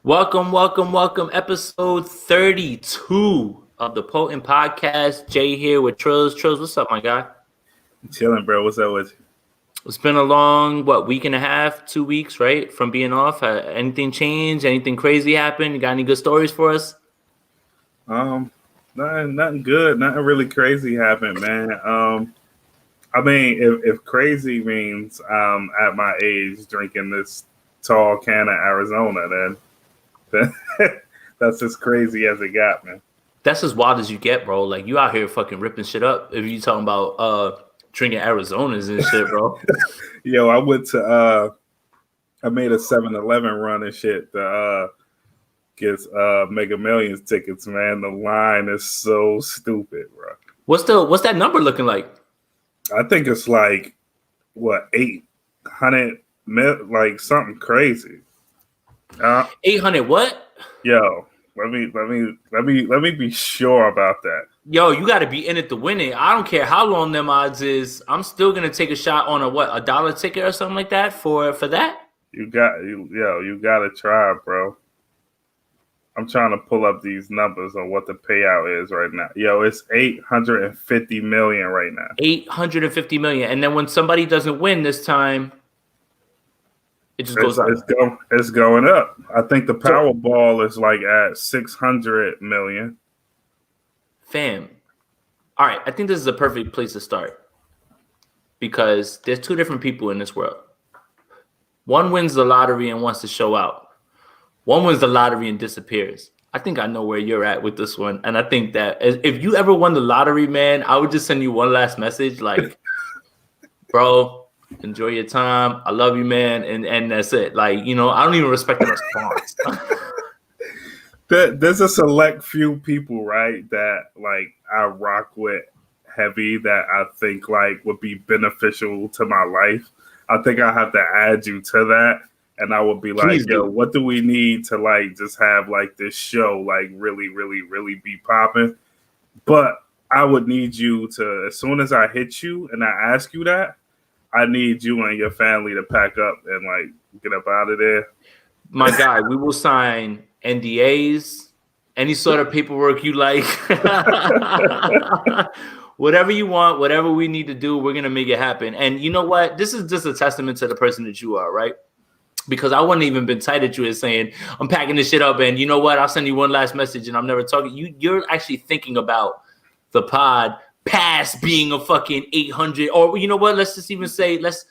Welcome. Episode 32 of the Potent Podcast. Jay here with Trills. Trills, what's up, my guy? Chilling, bro. What's up with you? It's been a long, week and a half, 2 weeks, right? From being off. Anything changed? Anything crazy happened? You got any good stories for us? Nothing good. Nothing really crazy happened, man. I mean, if crazy means at my age drinking this tall can of Arizona, then that's as crazy as it got, man. That's as wild as you get, bro. Like, you out here fucking ripping shit up if you talking about drinking Arizonas and shit, bro. Yo, I went to I made a 7-Eleven run and shit to get Mega Millions tickets, man. The line is so stupid, bro. What's that number looking like? I think it's like 800 like something crazy. 800 what? Yo, let me be sure about that. Yo, you got to be in it to win it. I don't care how long them odds is. I'm still gonna take a shot on a dollar ticket or something like that for that. You got to try, bro. I'm trying to pull up these numbers on what the payout is right now. Yo, it's 850 million right now. 850 million, and then when somebody doesn't win this time, it just goes up. It's going up. I think the Powerball is like at 600 million. Fam. All right, I think this is a perfect place to start because there's two different people in this world. One wins the lottery and wants to show out. One wins the lottery and disappears. I think I know where you're at with this one, and I think that if you ever won the lottery, man, I would just send you one last message like, bro, enjoy your time. I love you, man. And that's it. Like, I don't even respect the response. There's a select few people, right, that like I rock with heavy that I think like would be beneficial to my life. I think I have to add you to that. And I would be like, Please yo, do. what do we need to like just have like this show like really, really, really be popping? But I would need you to, as soon as I hit you and I ask you that, I need you and your family to pack up and like get up out of there. My guy, we will sign NDAs, any sort of paperwork you like. Whatever you want, whatever we need to do, we're going to make it happen. And you know what? This is just a testament to the person that you are, right? Because I wouldn't even been tight at you as saying, I'm packing this shit up and you know what? I'll send you one last message and I'm never talking. You're actually thinking about the pod past being a fucking 800, or you know what? Let's just even say, let's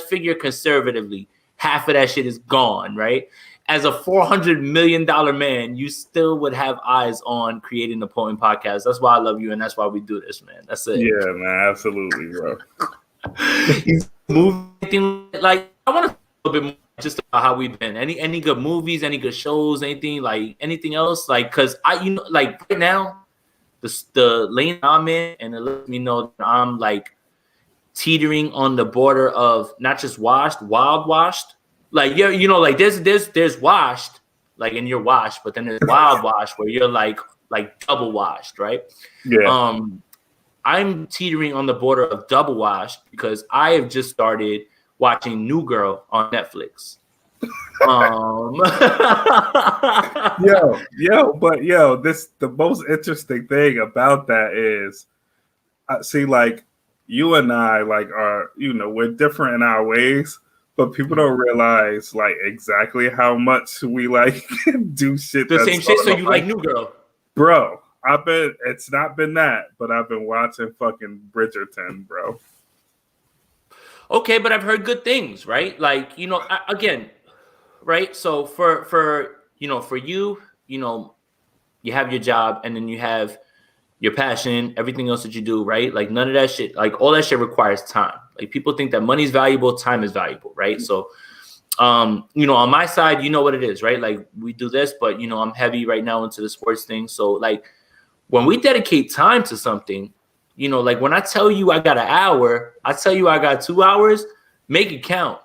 figure conservatively. Half of that shit is gone, right? As a $400 million man, you still would have eyes on creating the Potent Podcast. That's why I love you and that's why we do this, man. That's it. Yeah, man, absolutely, bro. Moving like I want to a little bit more just about how we've been. Any good movies, any good shows, anything else? Like, cause like right now, the lane I'm in, and it lets me know that I'm like teetering on the border of not just washed, wild washed. Like like there's washed, like and you're washed, but then there's wild washed where you're like double washed, right? Yeah. I'm teetering on the border of double washed because I have just started watching New Girl on Netflix. The most interesting thing about that is, I see, like you and I, like are we're different in our ways, but people don't realize like exactly how much we like do shit. The same shit. So you like New Girl, bro? It's not been that, but I've been watching fucking Bridgerton, bro. Okay, but I've heard good things, right? Like, again, right? So for you, you have your job and then you have your passion, everything else that you do, right? Like none of that shit, like all that shit requires time. Like people think that money's valuable, time is valuable, right? So, on my side, you know what it is, right? Like we do this, but I'm heavy right now into the sports thing. So like when we dedicate time to something, like when I tell you I got an hour, I tell you I got 2 hours, make it count.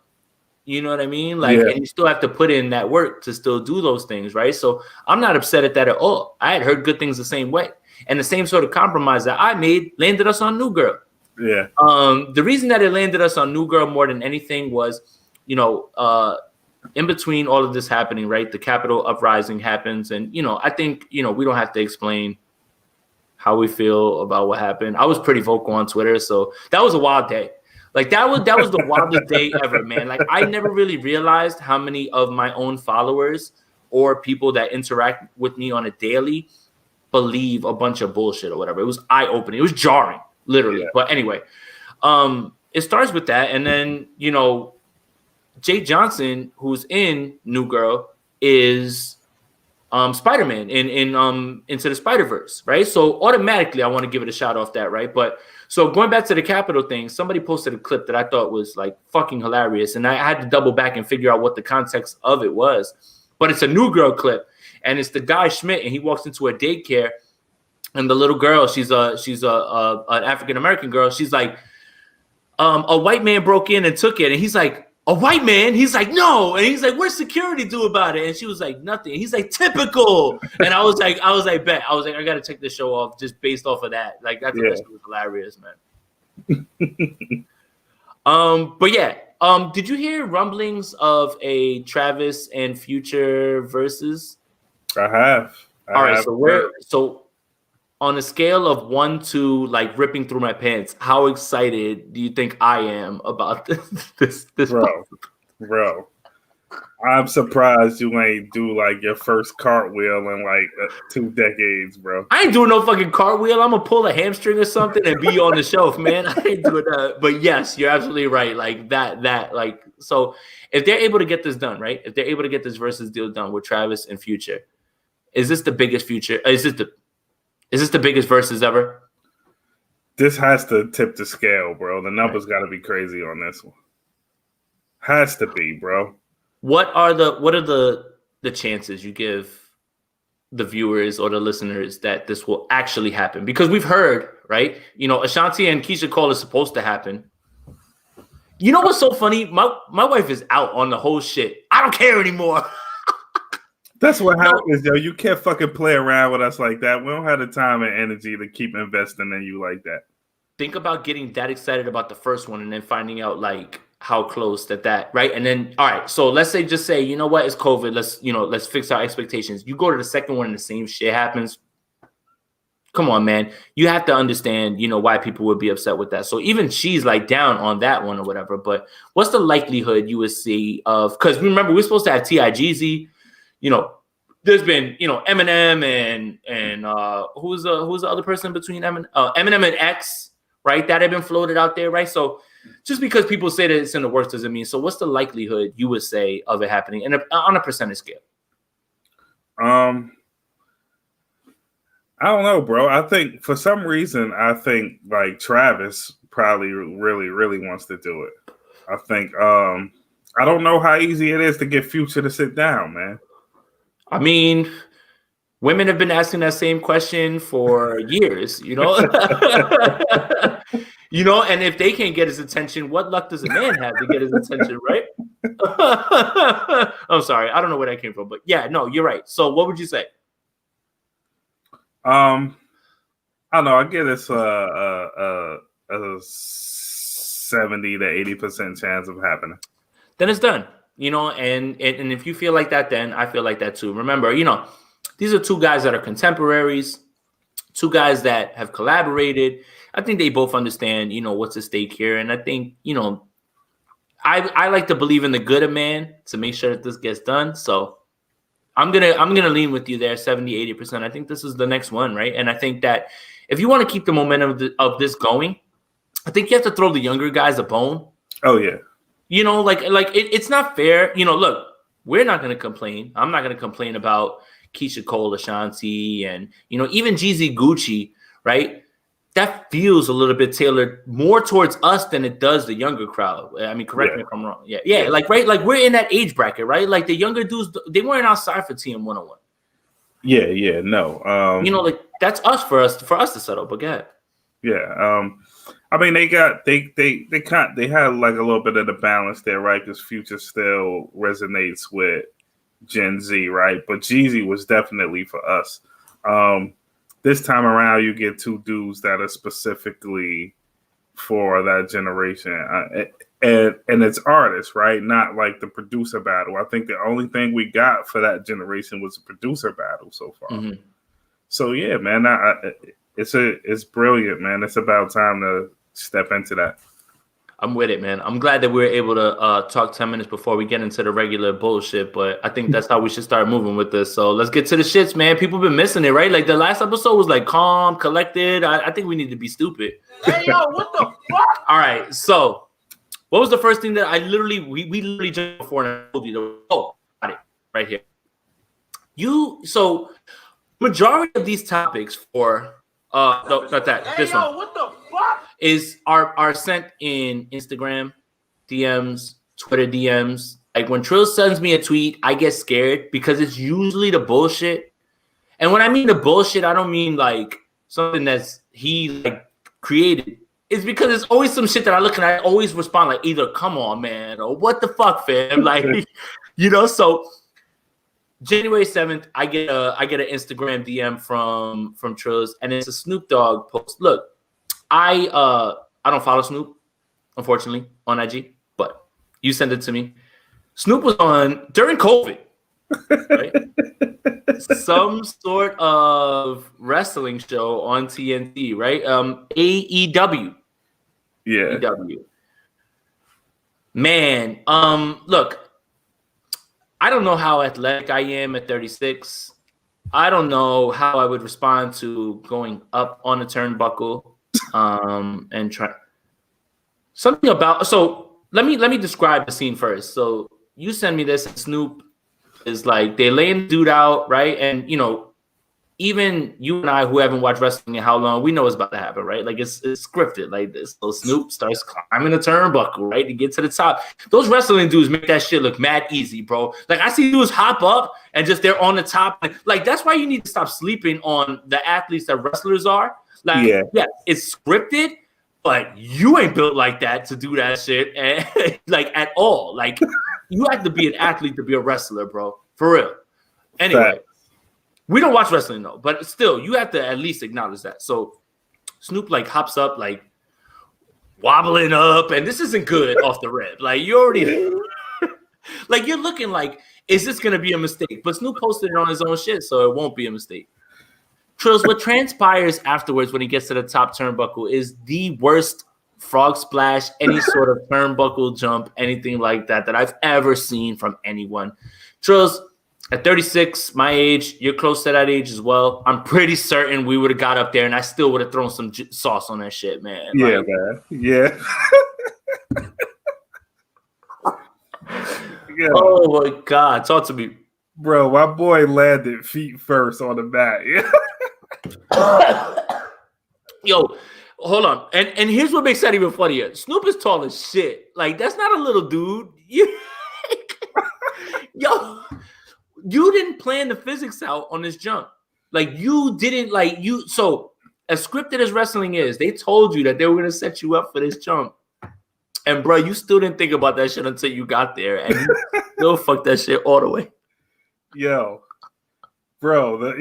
You know what I mean? Like, yeah. And you still have to put in that work to still do those things, right? So I'm not upset at that at all. I had heard good things the same way. And the same sort of compromise that I made landed us on New Girl. Yeah. The reason that it landed us on New Girl more than anything was, in between all of this happening, right? The Capitol uprising happens, and I think we don't have to explain how we feel about what happened. I was pretty vocal on Twitter, so that was a wild day. Like that was the wildest day ever, man. Like I never really realized how many of my own followers or people that interact with me on a daily believe a bunch of bullshit or whatever. It was eye-opening. It was jarring, literally. Yeah. But anyway, it starts with that, and then Jake Johnson, who's in New Girl, is Spider-Man in Into the Spider-Verse, right? So automatically I want to give it a shout off that, right? But so going back to the Capitol thing, somebody posted a clip that I thought was like fucking hilarious, and I had to double back and figure out what the context of it was. But it's a New Girl clip, and it's the guy Schmidt, and he walks into a daycare, and the little girl, she's an African American girl. She's like, a white man broke in and took it, and he's like, a white man? He's like, no. And he's like, what's security do about it? And she was like, nothing. He's like, typical. And I was like, bet. I was like, I got to take this show off just based off of that. Like, I thought that shit was hilarious, man. But yeah, did you hear rumblings of a Travis and Future versus? I have. All right, so on a scale of 1 to like ripping through my pants, how excited do you think I am about this? Bro, I'm surprised you ain't do like your first cartwheel in like 2 decades, bro. I ain't doing no fucking cartwheel. I'm gonna pull a hamstring or something and be on the shelf, man. I ain't doing that. But yes, you're absolutely right. Like that, like so. If they're able to get this done, right? If they're able to get this versus deal done with Travis and Future, is this the biggest Future? Is this the biggest versus ever? This has to tip the scale, bro. The numbers got to be crazy on this one. Has to be, bro. What are the chances you give the viewers or the listeners that this will actually happen? Because we've heard, right? Ashanti and Keisha Cole is supposed to happen. You know what's so funny? My wife is out on the whole shit. I don't care anymore. That's what happens, yo. You can't fucking play around with us like that. We don't have the time and energy to keep investing in you like that. Think about getting that excited about the first one and then finding out like how close that, right? And then, all right, so let's just say, you know what, it's COVID. Let's fix our expectations. You go to the second one and the same shit happens. Come on, man. You have to understand, why people would be upset with that. So even she's like down on that one or whatever. But what's the likelihood you would see of, because remember, we're supposed to have T.I. Jeezy. There's been, Eminem and who's the other person between Eminem and X, right? That have been floated out there, right? So just because people say that it's in the works doesn't mean. So what's the likelihood you would say of it happening on a percentage scale? I don't know, bro. I think for some reason, like Travis probably really, really wants to do it. I think I don't know how easy it is to get Future to sit down, man. I mean, women have been asking that same question for years, and if they can't get his attention, what luck does a man have to get his attention, right? I'm sorry. I don't know where that came from, but yeah, no, you're right. So what would you say? I don't know. I get it's a 70 to 80% chance of happening. Then it's done. And if you feel like that, then I feel like that too. Remember, these are two guys that are contemporaries, two guys that have collaborated. I think they both understand, what's at stake here. And I think, I like to believe in the good of man to make sure that this gets done. So I'm gonna lean with you there, 70, 80%. I think this is the next one, right? And I think that if you want to keep the momentum of this going, I think you have to throw the younger guys a bone. Oh yeah. It's not fair. Look, we're not going to complain. I'm not going to complain about Keisha Cole, Ashanti, and, even Jeezy Gucci, right? That feels a little bit tailored more towards us than it does the younger crowd. I mean, correct me if I'm wrong. Yeah. Like, right? Like, we're in that age bracket, right? Like, the younger dudes, they weren't outside for TM 101. Yeah, no. That's us for us to settle, but go ahead. Yeah, I mean, they had like a little bit of the balance there, right? Because Future still resonates with Gen Z, right? But Jeezy was definitely for us. This time around, you get two dudes that are specifically for that generation. and it's artists, right? Not like the producer battle. I think the only thing we got for that generation was a producer battle so far. Mm-hmm. So yeah, man, it's brilliant, man. It's about time to step into that. I'm with it, man. I'm glad that we were able to talk 10 minutes before we get into the regular bullshit, but I think that's how we should start moving with this. So let's get to the shits, man. People been missing it, right? Like the last episode was like calm, collected. I think we need to be stupid. Hey, yo, what the fuck? All right, so what was the first thing that we literally just before and I told you? Oh, got it right here. So majority of these topics for no, not that. Hey, this one. What the fuck? Are sent in Instagram DMs, Twitter DMs. Like when Trill sends me a tweet, I get scared because it's usually the bullshit. And when I mean the bullshit, I don't mean like something that's he like created. It's because it's always some shit that I look and I always respond like either come on, man, or what the fuck, fam. Like, so January 7th, I get an Instagram DM from Trills, and it's a Snoop Dogg post. Look, I don't follow Snoop, unfortunately, on IG, but you send it to me. Snoop was on during COVID, right? Some sort of wrestling show on TNT, right? AEW. Yeah. AEW. Man, look, I don't know how athletic I am at 36. I don't know how I would respond to going up on a turnbuckle and try something about. So let me describe the scene first. So you send me this, and Snoop is like they laying the dude out, right? And even you and I who haven't watched wrestling in how long, we know it's about to happen, right? Like it's scripted like this. So Snoop starts climbing the turnbuckle, right, to get to the top. Those wrestling dudes make that shit look mad easy, bro. Like I see dudes hop up and just they're on the top. Like that's why you need to stop sleeping on the athletes that wrestlers are. Like yeah, it's scripted, but you ain't built like that to do that shit, and like at all. Like you have to be an athlete to be a wrestler, bro. For real. Anyway. We don't watch wrestling though, but still, you have to at least acknowledge that. So Snoop like hops up, like wobbling up, and this isn't good off the rip. Like you already, like you're looking like, is this gonna be a mistake? But Snoop posted it on his own shit, so it won't be a mistake. Trills, what transpires afterwards when he gets to the top turnbuckle is the worst frog splash, any sort of turnbuckle jump, anything like that I've ever seen from anyone. Trills. At 36, my age, you're close to that age as well. I'm pretty certain we would have got up there, and I still would have thrown some sauce on that shit, man. Yeah, like, man. Yeah. Yeah. Oh my God, talk to me, bro. My boy landed feet first on the mat. Yo, hold on, and here's what makes that even funnier. Snoop is tall as shit. Like that's not a little dude. Yo. You didn't plan the physics out on this jump. Like you didn't so as scripted as wrestling is, they told you that they were going to set you up for this jump. And bro, you still didn't think about that shit until you got there. And you still fucked that shit all the way. Yo, bro,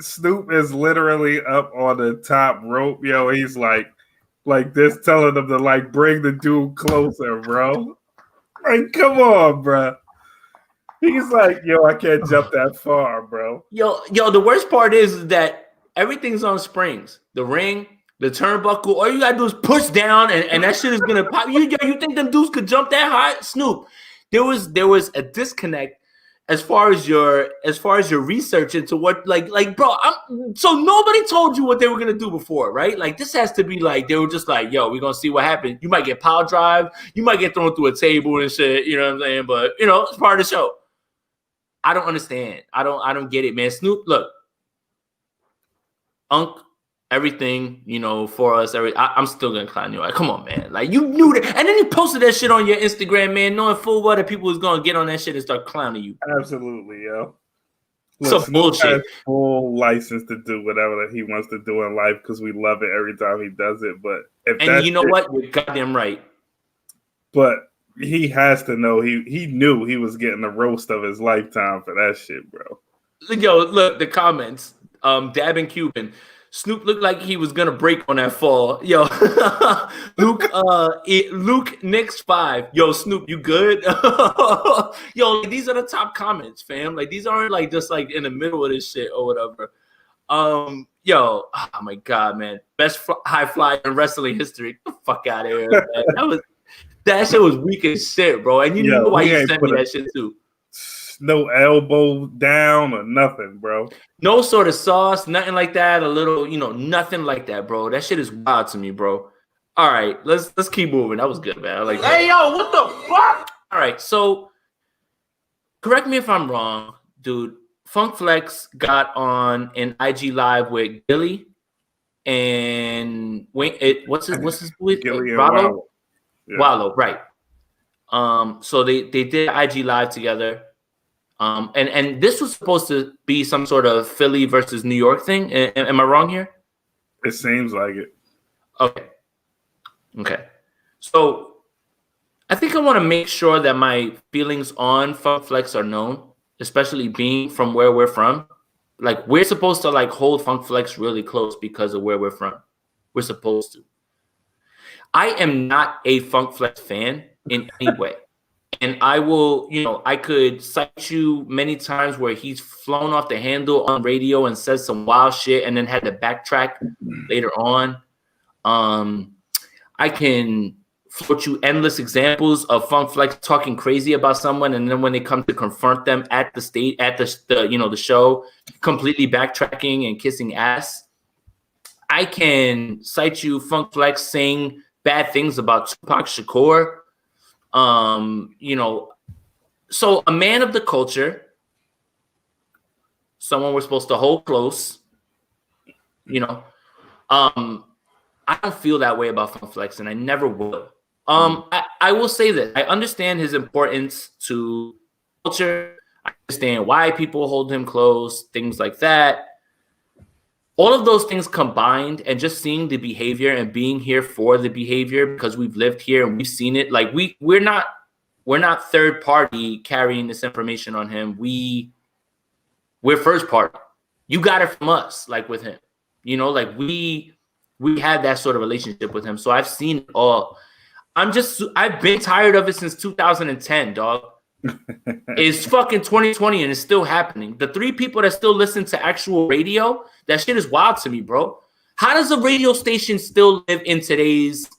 Snoop is literally up on the top rope. Yo, he's like this, telling them to like bring the dude closer, bro. Like, come on, bro. He's like, yo, I can't jump that far, bro. Yo, the worst part is that everything's on springs. The ring, the turnbuckle, all you gotta do is push down and that shit is gonna pop. You think them dudes could jump that high? Snoop, there was a disconnect as far as your research into what like bro, so nobody told you what they were gonna do before, right? Like this has to be like they were just like, yo, we're gonna see what happens. You might get power drive, you might get thrown through a table and shit, you know what I'm saying? But it's part of the show. I don't understand. I don't get it, man. Snoop, look, everything, for us. I'm still gonna clown you. Like, come on, man. Like you knew that, and then you posted that shit on your Instagram, man, knowing full well that people was gonna get on that shit and start clowning you. Absolutely, yo. Look, some bullshit. Has full license to do whatever that he wants to do in life because we love it every time he does it. But what? You're goddamn right. But he has to know he knew he was getting the roast of his lifetime for that shit, bro. Yo, look, the comments. Dab and Cuban. Snoop looked like he was gonna break on that fall. Yo, Luke Knicks 5. Yo, Snoop, you good? Yo, like, these are the top comments, fam. Like these aren't like just like in the middle of this shit or whatever. Yo, oh my god, man, best high flyer in wrestling history. Get the fuck out of here, man. That shit was weak as shit, bro. And you know why you sent me that shit too. No elbow down or nothing, bro. No sort of sauce, nothing like that. A little, nothing like that, bro. That shit is wild to me, bro. All right, let's keep moving. That was good, man. I like that. Hey, yo, what the fuck? All right, so correct me if I'm wrong, dude. Funk Flex got on an IG live with Gilly and what's his Gilly and Wallow? Yeah. Wallow, right. So they did IG live together. And this was supposed to be some sort of Philly versus New York thing. Am I wrong here? It seems like it. Okay. So I think I want to make sure that my feelings on Funk Flex are known, especially being from where we're from. Like we're supposed to like hold Funk Flex really close because of where we're from. We're supposed to. I am not a Funk Flex fan in any way. And I will, I could cite you many times where he's flown off the handle on radio and said some wild shit and then had to backtrack later on. I can float you endless examples of Funk Flex talking crazy about someone, and then when they come to confront them at the the show, completely backtracking and kissing ass. I can cite you Funk Flex saying bad things about Tupac Shakur. So a man of the culture, someone we're supposed to hold close, I don't feel that way about Funk Flex, and I never will. I will say that I understand his importance to culture. I understand why people hold him close, things like that. All of those things combined, and just seeing the behavior and being here for the behavior because we've lived here and we've seen it. Like we're not third party carrying this information on him. We're first party. You got it from us, like with him. Like we had that sort of relationship with him. So I've seen it all. I've been tired of it since 2010, dog. It's fucking 2020 and it's still happening. The 3 people that still listen to actual radio, that shit is wild to me, bro. How does a radio station still live in today's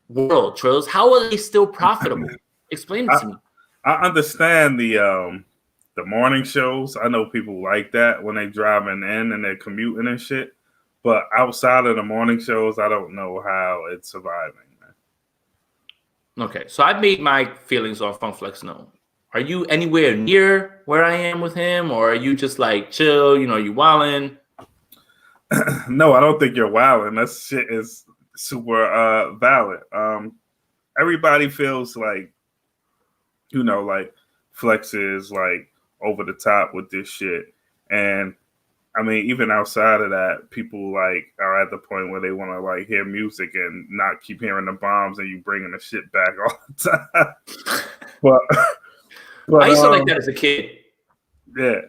world, Trills? How are they still profitable? Explain it to me. I understand the morning shows. I know people like that when they driving in and they're commuting and shit. But outside of the morning shows, I don't know how it's surviving, man. Okay, so I've made my feelings on Funk Flex known. Are you anywhere near where I am with him, or are you just like chill? You wildin'? No, I don't think you're wildin'. That shit is super valid. Everybody feels like, like Flex is like over the top with this shit, and I mean, even outside of that, people like are at the point where they want to like hear music and not keep hearing the bombs, and you bringing the shit back all the time. But I used to like that as a kid. Yeah.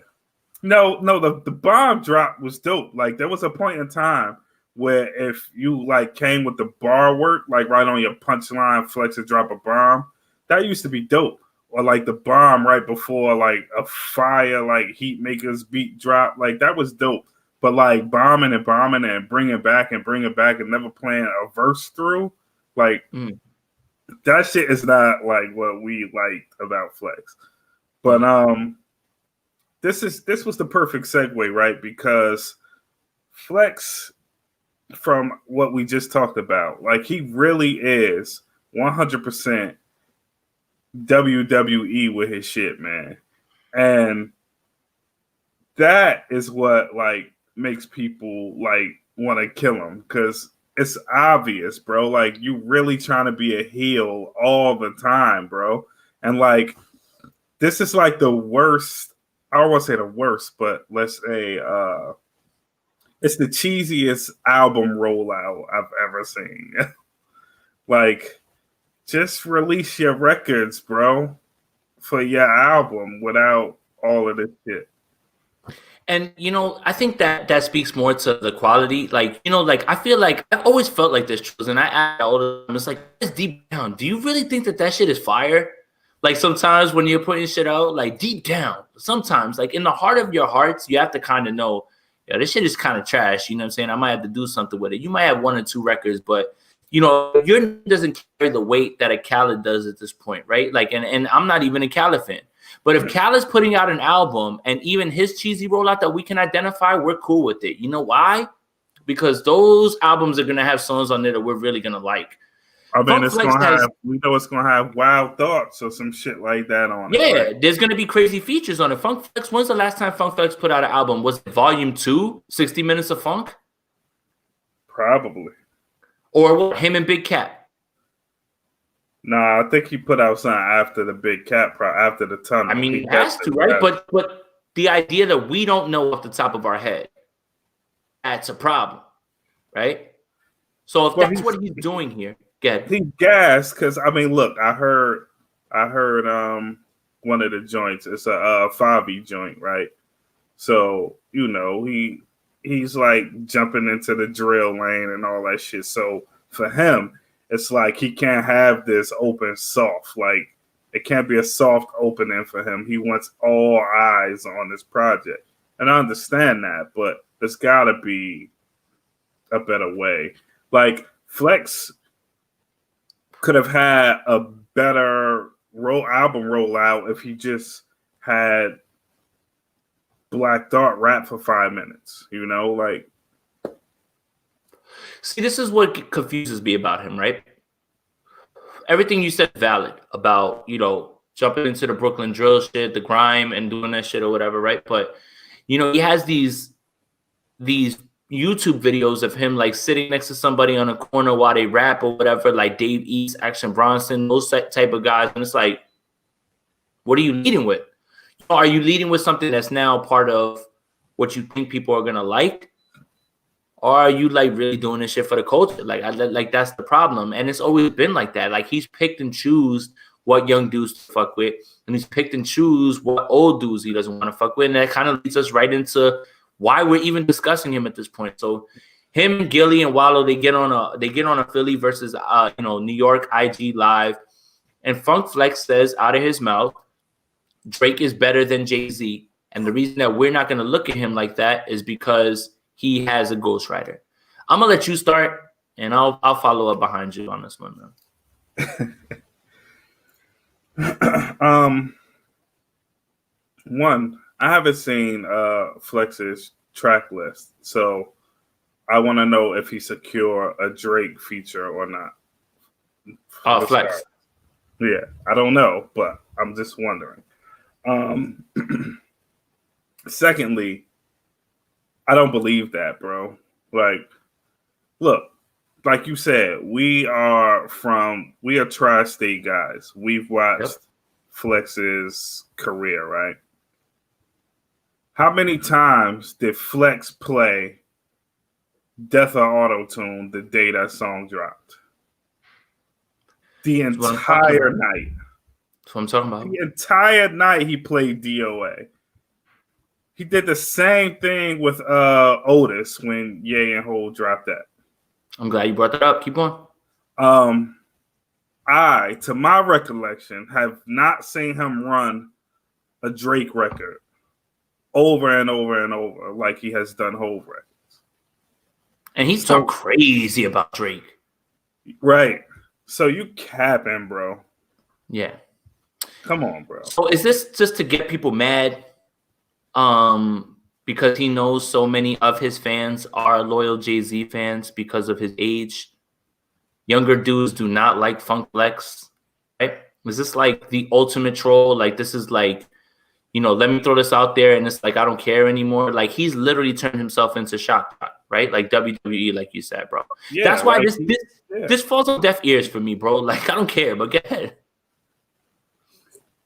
No, the bomb drop was dope. Like there was a point in time where if you like came with the bar work, like right on your punchline, Flex would drop a bomb. That used to be dope. Or like the bomb right before like a fire, like Heat Makers beat drop. Like that was dope. But like bombing and bring it back and never playing a verse through, like that shit is not like what we liked about Flex. But this was the perfect segue, right? Because Flex, from what we just talked about, like he really is 100% WWE with his shit, man. And that is what like makes people like want to kill him, because it's obvious, bro. Like you really trying to be a heel all the time, bro. And like this is like the worst. I don't want to say the worst, but let's say it's the cheesiest album rollout I've ever seen. Like, just release your records, bro, for your album without all of this shit. And I think that speaks more to the quality. Like, like I feel like I always felt like this, Trills, and I ask all the time, it's like, it's deep down. Do you really think that shit is fire? Like sometimes when you're putting shit out, like deep down, sometimes like in the heart of your hearts, you have to kind of know, yeah, this shit is kind of trash. You know what I'm saying? I might have to do something with it. You might have 1 or 2 records, but your name doesn't carry the weight that a Khaled does at this point, right? Like, and I'm not even a Khaled fan. But if Khaled's putting out an album and even his cheesy rollout that we can identify, we're cool with it. You know why? Because those albums are gonna have songs on there that we're really gonna like. I mean, Funk it's Flex gonna has, have. We know it's gonna have Wild Thoughts or some shit like that on it. yeah, Right? there's gonna be crazy features on it. Funk Flex. When's the last time Funk Flex put out an album? Was it Volume 2, 60 Minutes of Funk, Probably. or what, him and Big Cat? Nah, I think he put out something after the Big Cat, after the Tunnel. I mean, He he has to, right? But the idea that we don't know off the top of our head, that's a problem, right? So if that's what he's doing here, get he gassed because I mean, look, I heard one of the joints. It's a Favi joint, right? So he's like jumping into the drill lane and all that shit. So for him, it's like he can't have this open soft. Like it can't be a soft opening for him. He wants all eyes on this project, and I understand that, but there's got to be a better way. Like Flex could have had a better album rollout if he just had Black Dart rap for 5 minutes. Like. See, this is what confuses me about him, right? Everything you said is valid about, jumping into the Brooklyn drill shit, the grime, and doing that shit or whatever, right? But, he has these YouTube videos of him like sitting next to somebody on a corner while they rap or whatever, like Dave East, Action Bronson, those type of guys. And it's like, what are you leading with? Are you leading with something that's now part of what you think people are going to like? Or are you like really doing this shit for the culture? Like that's the problem. And it's always been like that. Like he's picked and choose what young dudes to fuck with. And he's picked and choose what old dudes he doesn't want to fuck with. And that kind of leads us right into why we're even discussing him at this point. So him, Gilly, and Wallow, they get on a Philly versus New York IG Live. And Funk Flex says out of his mouth, Drake is better than Jay-Z. And the reason that we're not going to look at him like that is because he has a ghostwriter. I'm gonna let you start, and I'll follow up behind you on this one. One, I haven't seen Flex's track list, so I want to know if he secure a Drake feature or not. Oh, Flex. Yeah, I don't know, but I'm just wondering. Secondly, I don't believe that, bro. Like, look, like you said, we are tri-state guys. We've watched Flex's career, right? How many times did Flex play Death or Auto-Tune the day that song dropped? The entire night. That's what I'm talking about. The entire night he played DOA. He did the same thing with Otis when Ye and Hov dropped that. I'm glad you brought that up. Keep going. I, to my recollection, have not seen him run a Drake record over and over and over like he has done Hov records. And he's talking crazy about Drake. Right. So you capping, bro. Yeah. Come on, bro. So is this just to get people mad? Because he knows so many of his fans are loyal Jay-Z fans because of his age. Younger dudes do not like Funk Flex, right? Is this like the ultimate troll? Like this is like, let me throw this out there and it's like I don't care anymore. Like he's literally turned himself into Shock, right? Like WWE, like you said, bro. Yeah, that's why this falls on deaf ears for me, bro. Like I don't care, but go ahead.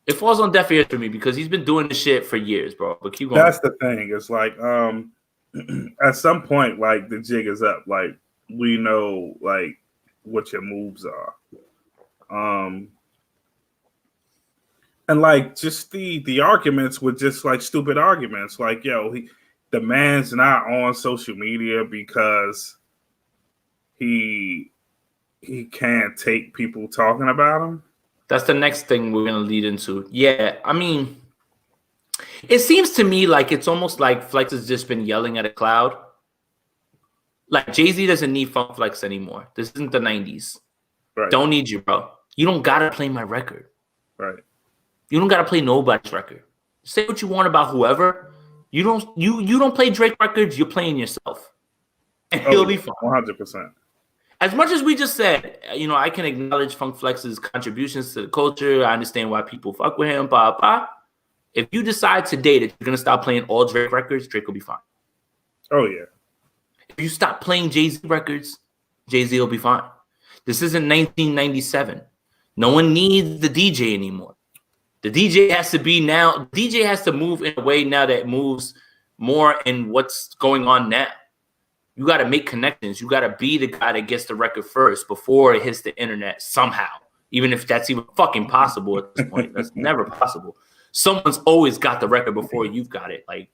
It falls on deaf ears for me because he's been doing this shit for years, bro. But keep going. That's the thing. It's like at some point, like the jig is up. Like we know like what your moves are. And like just the arguments were just like stupid arguments. Like, yo, the man's not on social media because he can't take people talking about him. That's the next thing we're gonna lead into. Yeah, I mean, it seems to me like it's almost like Flex has just been yelling at a cloud. Like Jay-Z doesn't need Funk Flex anymore. This isn't the 90s. Right. Don't need you, bro. You don't gotta play my record. Right. You don't gotta play nobody's record. Say what you want about whoever. You don't play Drake records, you're playing yourself. And he'll be fine. 100%. As much as we just said, I can acknowledge Funk Flex's contributions to the culture. I understand why people fuck with him, blah, blah. If you decide today that you're going to stop playing all Drake records, Drake will be fine. Oh, yeah. If you stop playing Jay-Z records, Jay-Z will be fine. This isn't 1997. No one needs the DJ anymore. The DJ has to be now. The DJ has to move in a way now that moves more in what's going on now. You got to make connections. You got to be the guy that gets the record first before it hits the internet somehow. Even if that's even fucking possible at this point. That's never possible. Someone's always got the record before you've got it. Like,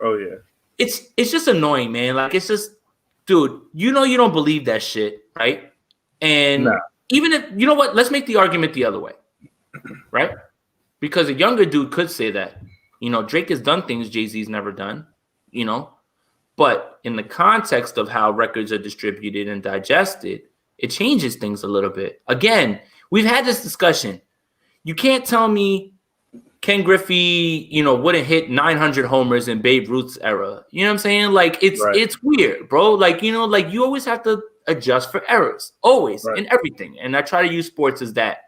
oh yeah. It's just annoying, man. Like, it's just, dude, you don't believe that shit, right? And even if, you know what? Let's make the argument the other way, right? Because a younger dude could say that, Drake has done things Jay-Z's never done, But in the context of how records are distributed and digested, it changes things a little bit. Again, we've had this discussion. You can't tell me Ken Griffey, wouldn't hit 900 homers in Babe Ruth's era. You know what I'm saying? Like, it's weird, bro. Like, you always have to adjust for errors, always, in everything. And I try to use sports as that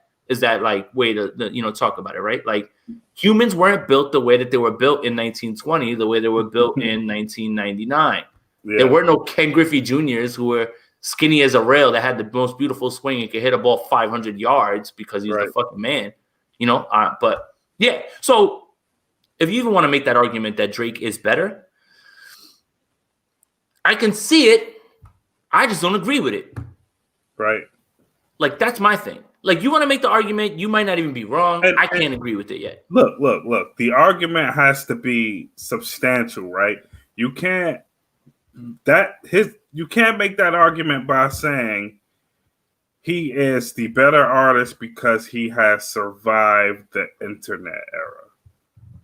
like way to talk about it, right? Like, humans weren't built the way that they were built in 1920, the way they were built in 1999. Yeah. There were no Ken Griffey Juniors who were skinny as a rail that had the most beautiful swing and could hit a ball 500 yards because he was the fucking man, but yeah. So if you even want to make that argument that Drake is better, I can see it. I just don't agree with it. Right. Like, that's my thing. Like, you want to make the argument, you might not even be wrong. I can't agree with it yet. Look. The argument has to be substantial, right? You can't make that argument by saying he is the better artist because he has survived the internet era.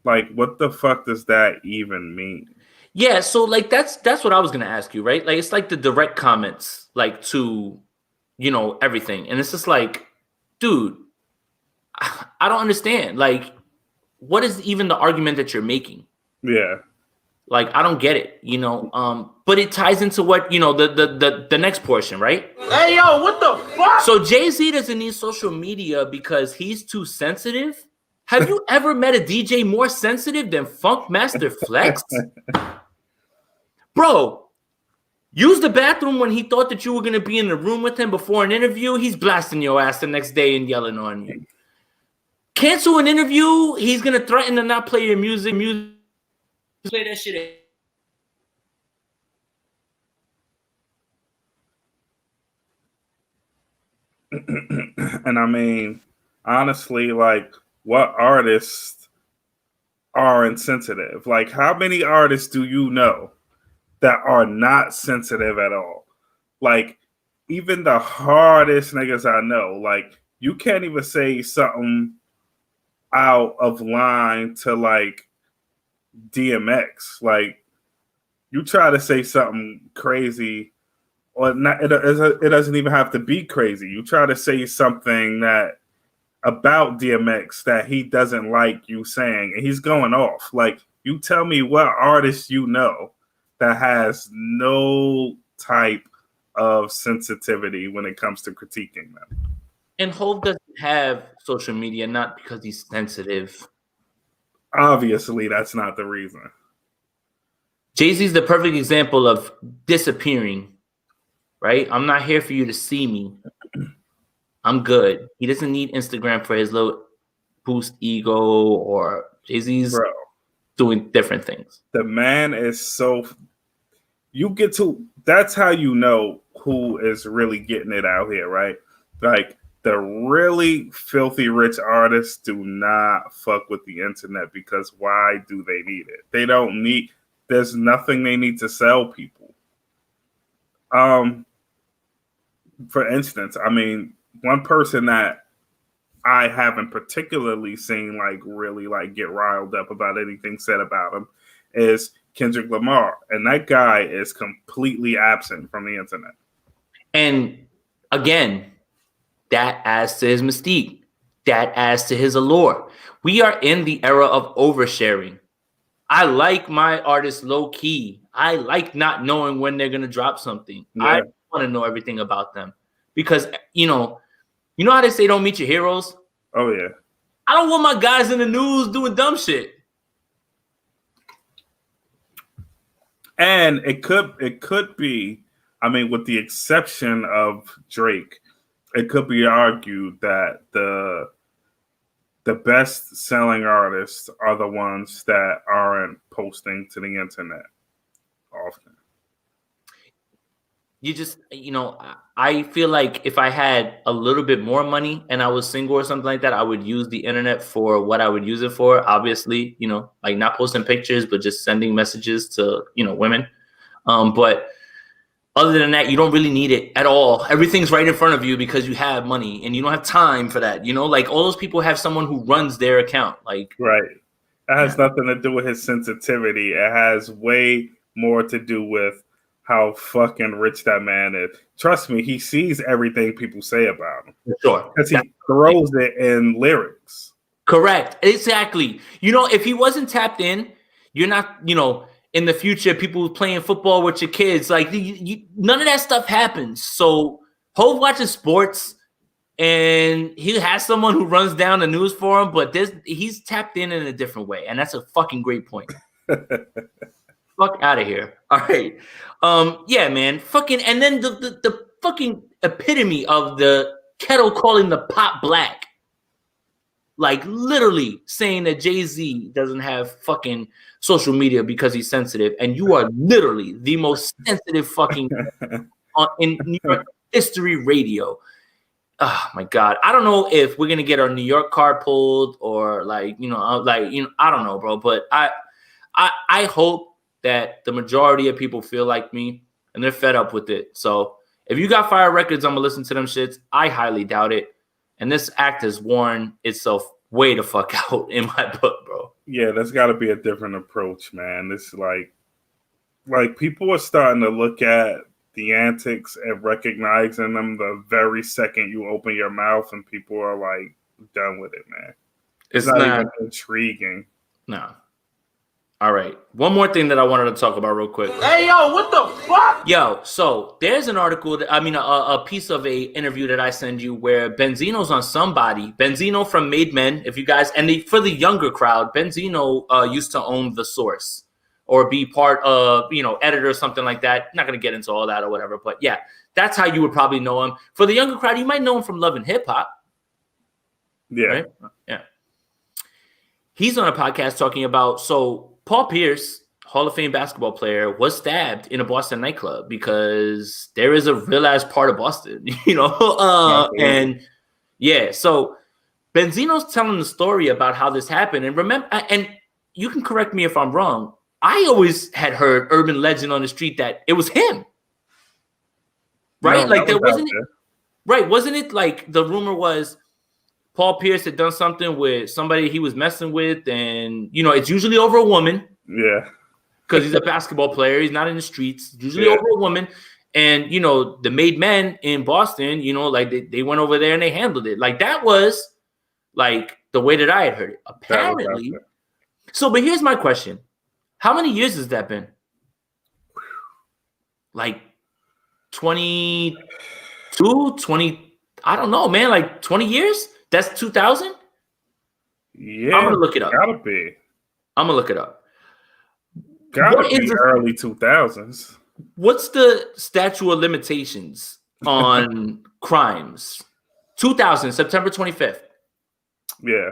Like, what the fuck does that even mean? Yeah, so like that's what I was gonna ask you, right? Like, it's like the direct comments, like, to everything, and it's just like, dude, I don't understand. Like, what is even the argument that you're making? Yeah. Like, I don't get it, but it ties into what, the next portion, right? Hey, yo, what the fuck? So Jay-Z doesn't need social media because he's too sensitive. Have you ever met a DJ more sensitive than Funk Master Flex? Bro, use the bathroom when he thought that you were going to be in the room with him before an interview. He's blasting your ass the next day and yelling on you. Cancel an interview. He's going to threaten to not play your music. Play that shit. And I mean, honestly, like, what artists are insensitive? Like, how many artists do you know that are not sensitive at all? Like, even the hardest niggas I know, like, you can't even say something out of line to, like, DMX. Like, you try to say something crazy, or not, it doesn't even have to be crazy. You try to say something that about DMX that he doesn't like you saying, and he's going off. Like, you tell me what artist you know that has no type of sensitivity when it comes to critiquing them. And Hov doesn't have social media, not because he's sensitive. Obviously, that's not the reason. Jay-Z's the perfect example of disappearing, right? I'm not here for you to see me. I'm good. He doesn't need Instagram for his little boost ego, or Jay-Z's doing different things. The man is so... that's how you know who is really getting it out here, right? Like, the really filthy rich artists do not fuck with the internet because why do they need it? They don't need. There's nothing they need to sell people. For instance, I mean, one person that I haven't particularly seen like really like get riled up about anything said about him is Kendrick Lamar, and that guy is completely absent from the internet. And again, that adds to his mystique. That adds to his allure. We are in the era of oversharing. I like my artists low key. I like not knowing when they're gonna drop something. Yeah. I want to know everything about them because you know how they say don't meet your heroes. Oh yeah. I don't want my guys in the news doing dumb shit. And it could be, I mean, with the exception of Drake, it could be argued that the best selling artists are the ones that aren't posting to the internet often. You just, I feel like if I had a little bit more money and I was single or something like that, I would use the internet for what I would use it for. Obviously, like not posting pictures, but just sending messages to, women. But other than that, you don't really need it at all. Everything's right in front of you because you have money and you don't have time for that. Like all those people have someone who runs their account. Like, right. It has nothing to do with his sensitivity. It has way more to do with how fucking rich that man is. Trust me, he sees everything people say about him. Sure. Because he throws it in lyrics. Correct. Exactly. If he wasn't tapped in, you're not, in the future, people playing football with your kids. Like, none of that stuff happens. So Hov watches sports, and he has someone who runs down the news for him, but he's tapped in a different way, and that's a fucking great point. Fuck out of here. All right. Yeah, man. Fucking, and then the fucking epitome of the kettle calling the pot black. Like literally saying that Jay-Z doesn't have fucking social media because he's sensitive, and you are literally the most sensitive fucking in New York history radio. Oh my God. I don't know if we're gonna get our New York card pulled or I don't know, bro. But I hope that the majority of people feel like me and they're fed up with it. So if you got fire records, I'm gonna listen to them shits. I highly doubt it. And this act has worn itself way the fuck out in my book, bro. Yeah, there's got to be a different approach, man. It's like people are starting to look at the antics and recognizing them the very second you open your mouth, and people are like done with it, man. It's not even intriguing. No. All right. One more thing that I wanted to talk about real quick. Hey, yo, what the fuck? Yo, so there's an article, a piece of a interview that I send you where Benzino's on somebody. Benzino from Made Men, if you guys, and for the younger crowd, Benzino used to own The Source or be part of, editor or something like that. Not going to get into all that or whatever, but yeah, that's how you would probably know him. For the younger crowd, you might know him from Love and Hip Hop. Yeah. Right? Yeah. He's on a podcast talking about, Paul Pierce, Hall of Fame basketball player, was stabbed in a Boston nightclub because there is a real ass part of Boston, and yeah. So Benzino's telling the story about how this happened, and remember, and you can correct me if I'm wrong. I always had heard urban legend on the street that it was him, right? No, like there wasn't it, right? Wasn't it like the rumor was Paul Pierce had done something with somebody he was messing with, and it's usually over a woman. Yeah. Because he's a basketball player, he's not in the streets. Usually over a woman, and the Made Men in Boston, like they went over there and they handled it. Like that was like the way that I had heard it. Apparently. So, but here's my question: how many years has that been? Like 22, 20? I don't know, man. Like 20 years? That's 2000? Yeah, I'm gonna look it up. Gotta be. I'm gonna look it up. Gotta be early 2000s. What's the statute of limitations on crimes? 2000, September 25th. Yeah.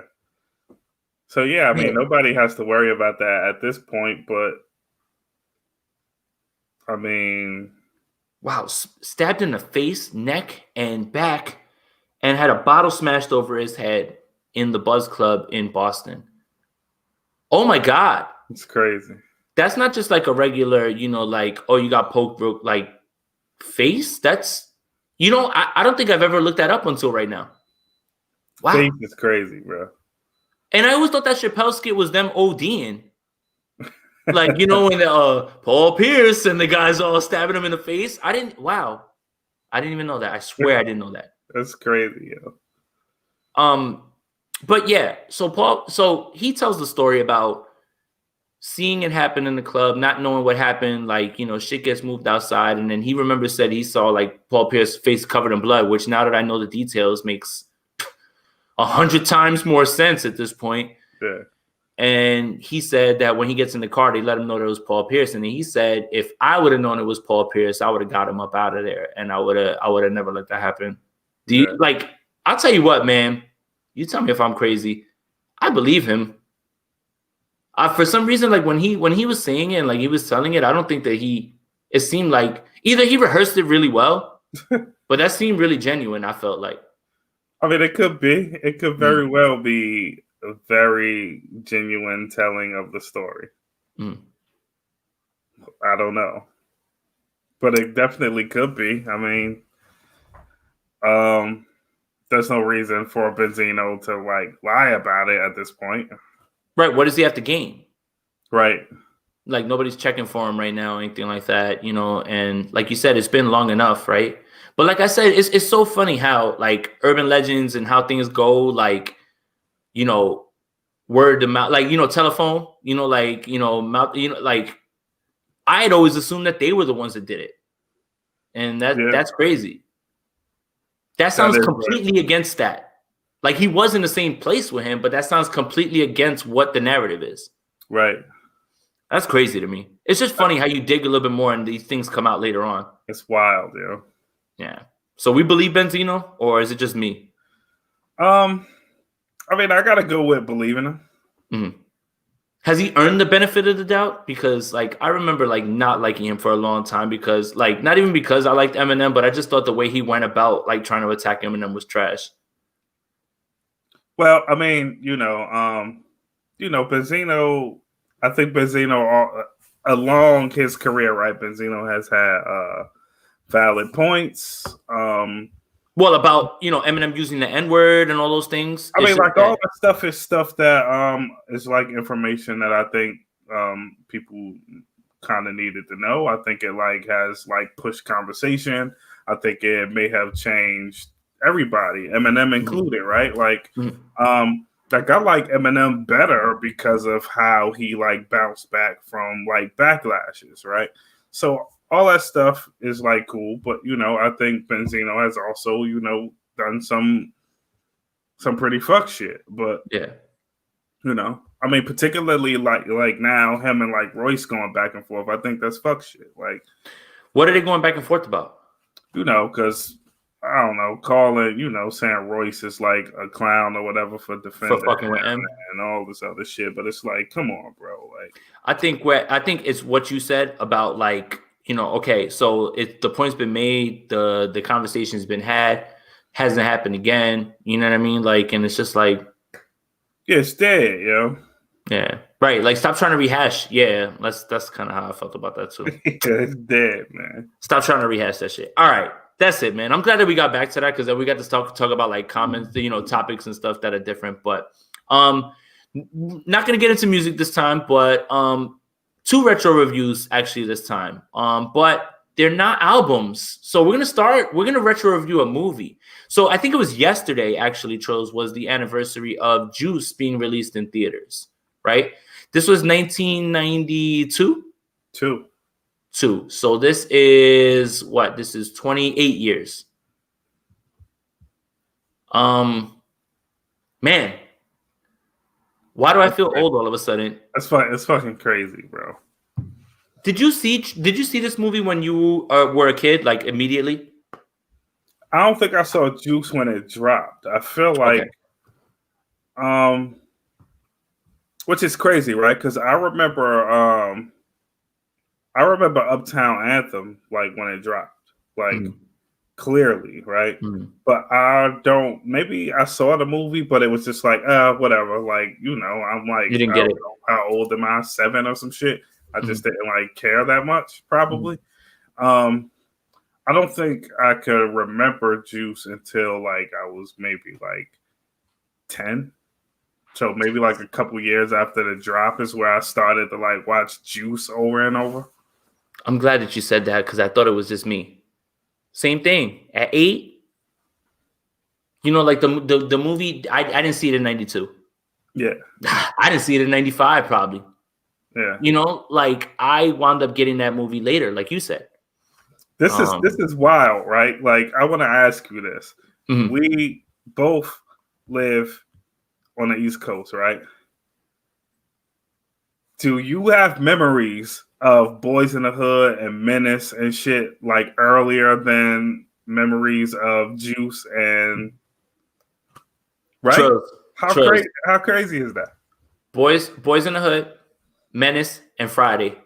So yeah, I mean, nobody has to worry about that at this point, but I mean, wow, stabbed in the face, neck, and back and had a bottle smashed over his head in the Buzz Club in Boston. Oh my God. It's crazy. That's not just like a regular, like, oh, you got poked, like, face. That's, I don't think I've ever looked that up until right now. Wow. Face is crazy, bro. And I always thought that Chappelle skit was them ODing. Like, when the Paul Pierce and the guys all stabbing him in the face. I didn't even know that. I swear I didn't know that. That's crazy, yo. But yeah, so he tells the story about seeing it happen in the club, not knowing what happened, like, shit gets moved outside, and then he said he saw like Paul Pierce's face covered in blood, which now that I know the details makes 100 times more sense at this point. Yeah. And he said that when he gets in the car, they let him know that it was Paul Pierce. And he said, if I would have known it was Paul Pierce, I would have got him up out of there, and I would have never let that happen. I'll tell you what, man. You tell me if I'm crazy. I believe him. For some reason, like when he was saying it and like he was telling it, I don't think that it seemed like either he rehearsed it really well, but that seemed really genuine, I felt like. I mean, it could be. It could very well be a very genuine telling of the story. I don't know. But it definitely could be. I mean, there's no reason for Benzino to like lie about it at this point. Right. What does he have to gain? Right. Like nobody's checking for him right now, anything like that, and like you said, it's been long enough, right? But like I said, it's so funny how like urban legends and how things go, like, word to mouth, like, telephone, mouth, like I had always assumed that they were the ones that did it. And that's crazy. That sounds completely against that. Like he was in the same place with him, but that sounds completely against what the narrative is. Right. That's crazy to me. It's just funny how you dig a little bit more and these things come out later on. It's wild, yo. Yeah. So we believe Benzino, or is it just me? I mean, I gotta go with believing him. Mm-hmm. Has he earned the benefit of the doubt? Because like I remember like not liking him for a long time because like not even because I liked Eminem, but I just thought the way he went about like trying to attack Eminem was trash. Well, I mean, Benzino. I think Benzino, along his career, right? Benzino has had valid points. Well, about Eminem using the N-word and all those things. I mean, like all that stuff is stuff that is like information that I think people kind of needed to know. I think it like has like pushed conversation. I think it may have changed everybody, Eminem included, right? Like, like I like Eminem better because of how he like bounced back from like backlashes, right? So all that stuff is like cool, but I think Benzino has also done some pretty fuck shit. But yeah, I mean, particularly like now him and like Royce going back and forth. I think that's fuck shit. Like, what are they going back and forth about? Because I don't know, calling saying Royce is like a clown or whatever for defending fucking with M and all this other shit. But it's like, come on, bro. Like, I think it's what you said about like. Okay, so the point's been made, the conversation's been had, hasn't happened again. You know what I mean? Like, and it's just like, yeah, it's dead, yo. Yeah, right. Like, stop trying to rehash. Yeah, that's kind of how I felt about that too. It's dead, man. Stop trying to rehash that shit. All right, that's it, man. I'm glad that we got back to that because then we got to talk about like comments, topics and stuff that are different. But not gonna get into music this time, but 2 retro reviews actually this time. But they're not albums. So we're gonna retro review a movie. So I think it was yesterday, actually, Trills, was the anniversary of Juice being released in theaters, right? This was 1992? 2. So this is what? This is 28 years. Man, why do I feel old all of a sudden? That's fine. It's fucking crazy, bro. Did you see this movie when you were a kid, like immediately? I don't think I saw Juice when it dropped. I feel like, which is crazy, right? Because I remember Uptown Anthem, like when it dropped, like clearly, right? Mm. But I don't. Maybe I saw the movie, but it was just like, whatever. Like, I'm like, You didn't I get don't it. know, how old am I? 7 or some shit. I just Mm. didn't like care that much, probably. I don't think I could remember Juice until like I was maybe like 10. So maybe like a couple years after the drop is where I started to like watch Juice over and over. I'm glad that you said that because I thought it was just me. Same thing. At 8, like the movie, I didn't see it in 92. Yeah. I didn't see it in 95 probably. Yeah. Like I wound up getting that movie later, like you said. This is wild, right? Like I want to ask you this. Mhm. We both live on the East Coast, right? Do you have memories of Boys in the Hood and Menace and shit like earlier than memories of Juice and right? Trills. Trills. How crazy is that? Boys in the Hood, Menace, and Friday.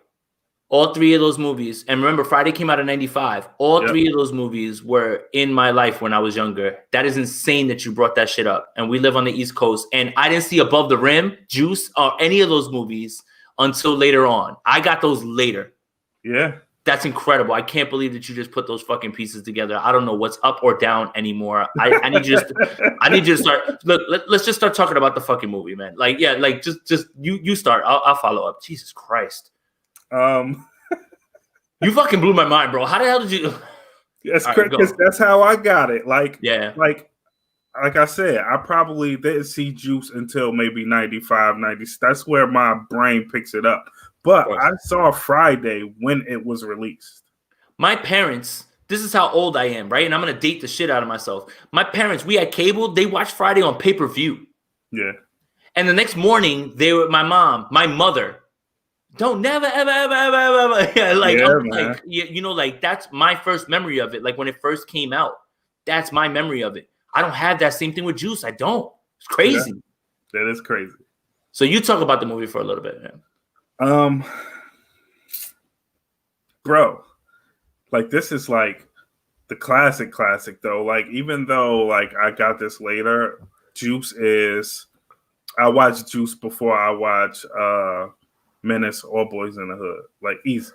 All 3 of those movies, and remember, Friday came out in 95. All Yep. 3 of those movies were in my life when I was younger. That is insane that you brought that shit up. And we live on the East Coast, and I didn't see Above the Rim, Juice, or any of those movies until later on. I got those later. Yeah. That's incredible. I can't believe that you just put those fucking pieces together. I don't know what's up or down anymore. I need you to start. Look, let's just start talking about the fucking movie, man. Like, yeah, like just you start. I'll follow up. Jesus Christ. You fucking blew my mind, bro. How the hell did you? Yes, All right, because that's how I got it. Like, yeah, like I said, I probably didn't see Juice until maybe 95, 90. That's where my brain picks it up. But I saw Friday when it was released. My parents, this is how old I am, right? And I'm going to date the shit out of myself. My parents, we had cable. They watched Friday on pay-per-view. Yeah. And the next morning, my mother, don't never, ever, ever, ever, ever, ever. Yeah, like, Yeah, like, like that's my first memory of it. Like when it first came out, that's my memory of it. I don't have that same thing with Juice. I don't. It's crazy. Yeah, that is crazy. So you talk about the movie for a little bit, man. Bro, like this is like the classic though. Like even though like I got this later, I watched Juice before I watch Menace or Boys in the Hood. Like easy.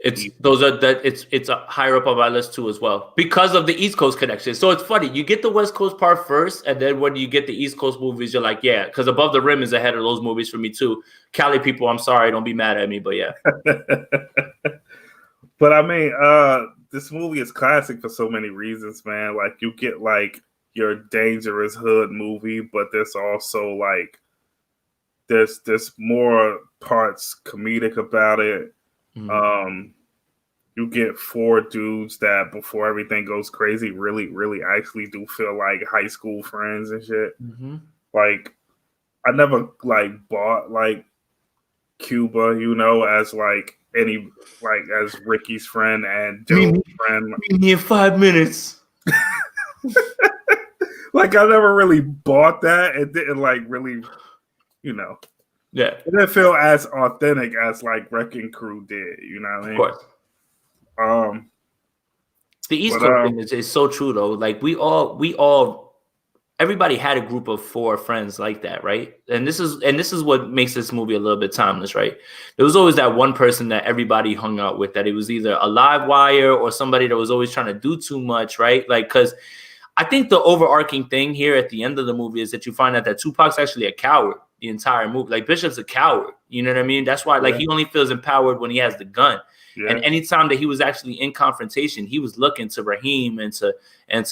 It's a higher up on my list too as well because of the East Coast connection. So it's funny, you get the West Coast part first, and then when you get the East Coast movies, you're like, yeah, because Above the Rim is ahead of those movies for me too. Cali people, I'm sorry, don't be mad at me, but yeah. But I mean, this movie is classic for so many reasons, man. Like you get like your dangerous hood movie, but there's also like there's more parts comedic about it. Mm-hmm. You get 4 dudes that before everything goes crazy, really, really actually do feel like high school friends and shit. Mm-hmm. Like I never like bought like Cuba, as like any like as Ricky's friend and Joe's friend. Meet me in 5 minutes. Like I never really bought that. It didn't like really, Yeah. It didn't feel as authentic as like Wrecking Crew did, you know what I mean? Of course. The East Coast thing is so true though. Like we all everybody had a group of 4 friends like that, right? And this is what makes this movie a little bit timeless, right? There was always that one person that everybody hung out with, that it was either a live wire or somebody that was always trying to do too much, right? Like, because I think the overarching thing here at the end of the movie is that you find out that Tupac's actually a coward the entire movie. Like Bishop's a coward, you know what I mean? That's why like he only feels empowered when he has the gun. Yeah. And anytime that he was actually in confrontation, he was looking to Raheem and to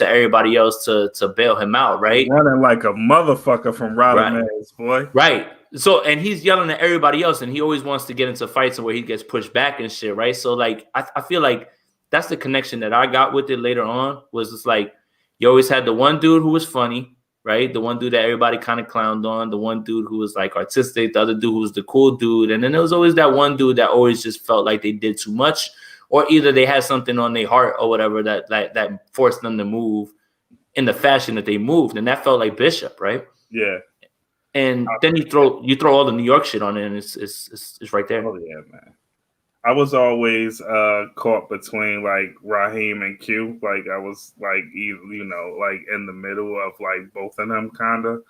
everybody else to bail him out, right? Running like a motherfucker from Rodamez, boy. Right. So, and he's yelling at everybody else, and he always wants to get into fights where he gets pushed back and shit, right? So, like, I feel like that's the connection that I got with it later on, was it's like you always had the one dude who was funny, right? The one dude that everybody kind of clowned on, the one dude who was like artistic, the other dude who was the cool dude. And then there was always that one dude that always just felt like they did too much, or either they had something on their heart or whatever that forced them to move in the fashion that they moved. And that felt like Bishop, right? Yeah. And then you throw all the New York shit on it, and it's right there. Oh yeah, man. I was always caught between like Raheem and Q. Like I was like like in the middle of like both of them kinda.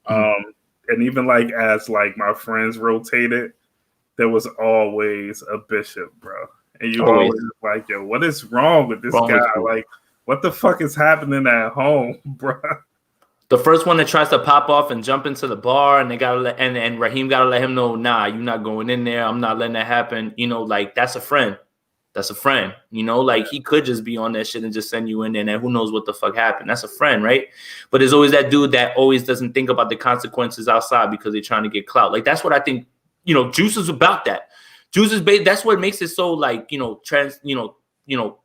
And even like as like my friends rotated, there was always a Bishop, bro. And you always like, yo, what is wrong with this guy? Like, what the fuck is happening at home, bro? The first one that tries to pop off and jump into the bar, and they gotta let and Raheem gotta let him know, nah, you're not going in there. I'm not letting that happen. You know, like that's a friend. That's a friend. You know, like he could just be on that shit and just send you in there, and who knows what the fuck happened. That's a friend, right? But there's always that dude that always doesn't think about the consequences outside because they're trying to get clout. Like that's what I think. You know, Juice is about that. Juice is that's what makes it so like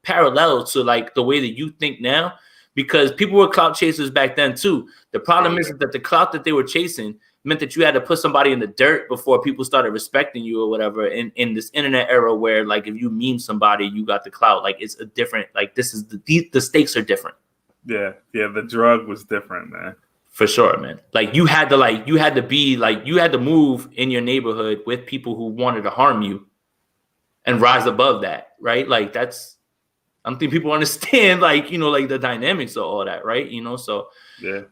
parallel to like the way that you think now. Because people were clout chasers back then too. The problem is that the clout that they were chasing meant that you had to put somebody in the dirt before people started respecting you or whatever. In this internet era where like if you meme somebody, you got the clout. Like it's a different, like this is the stakes are different. Yeah, the drug was different, man. For sure, man. Like you had to move in your neighborhood with people who wanted to harm you and rise above that, right? Like that's I don't think people understand, like, like the dynamics of all that, right? So yeah.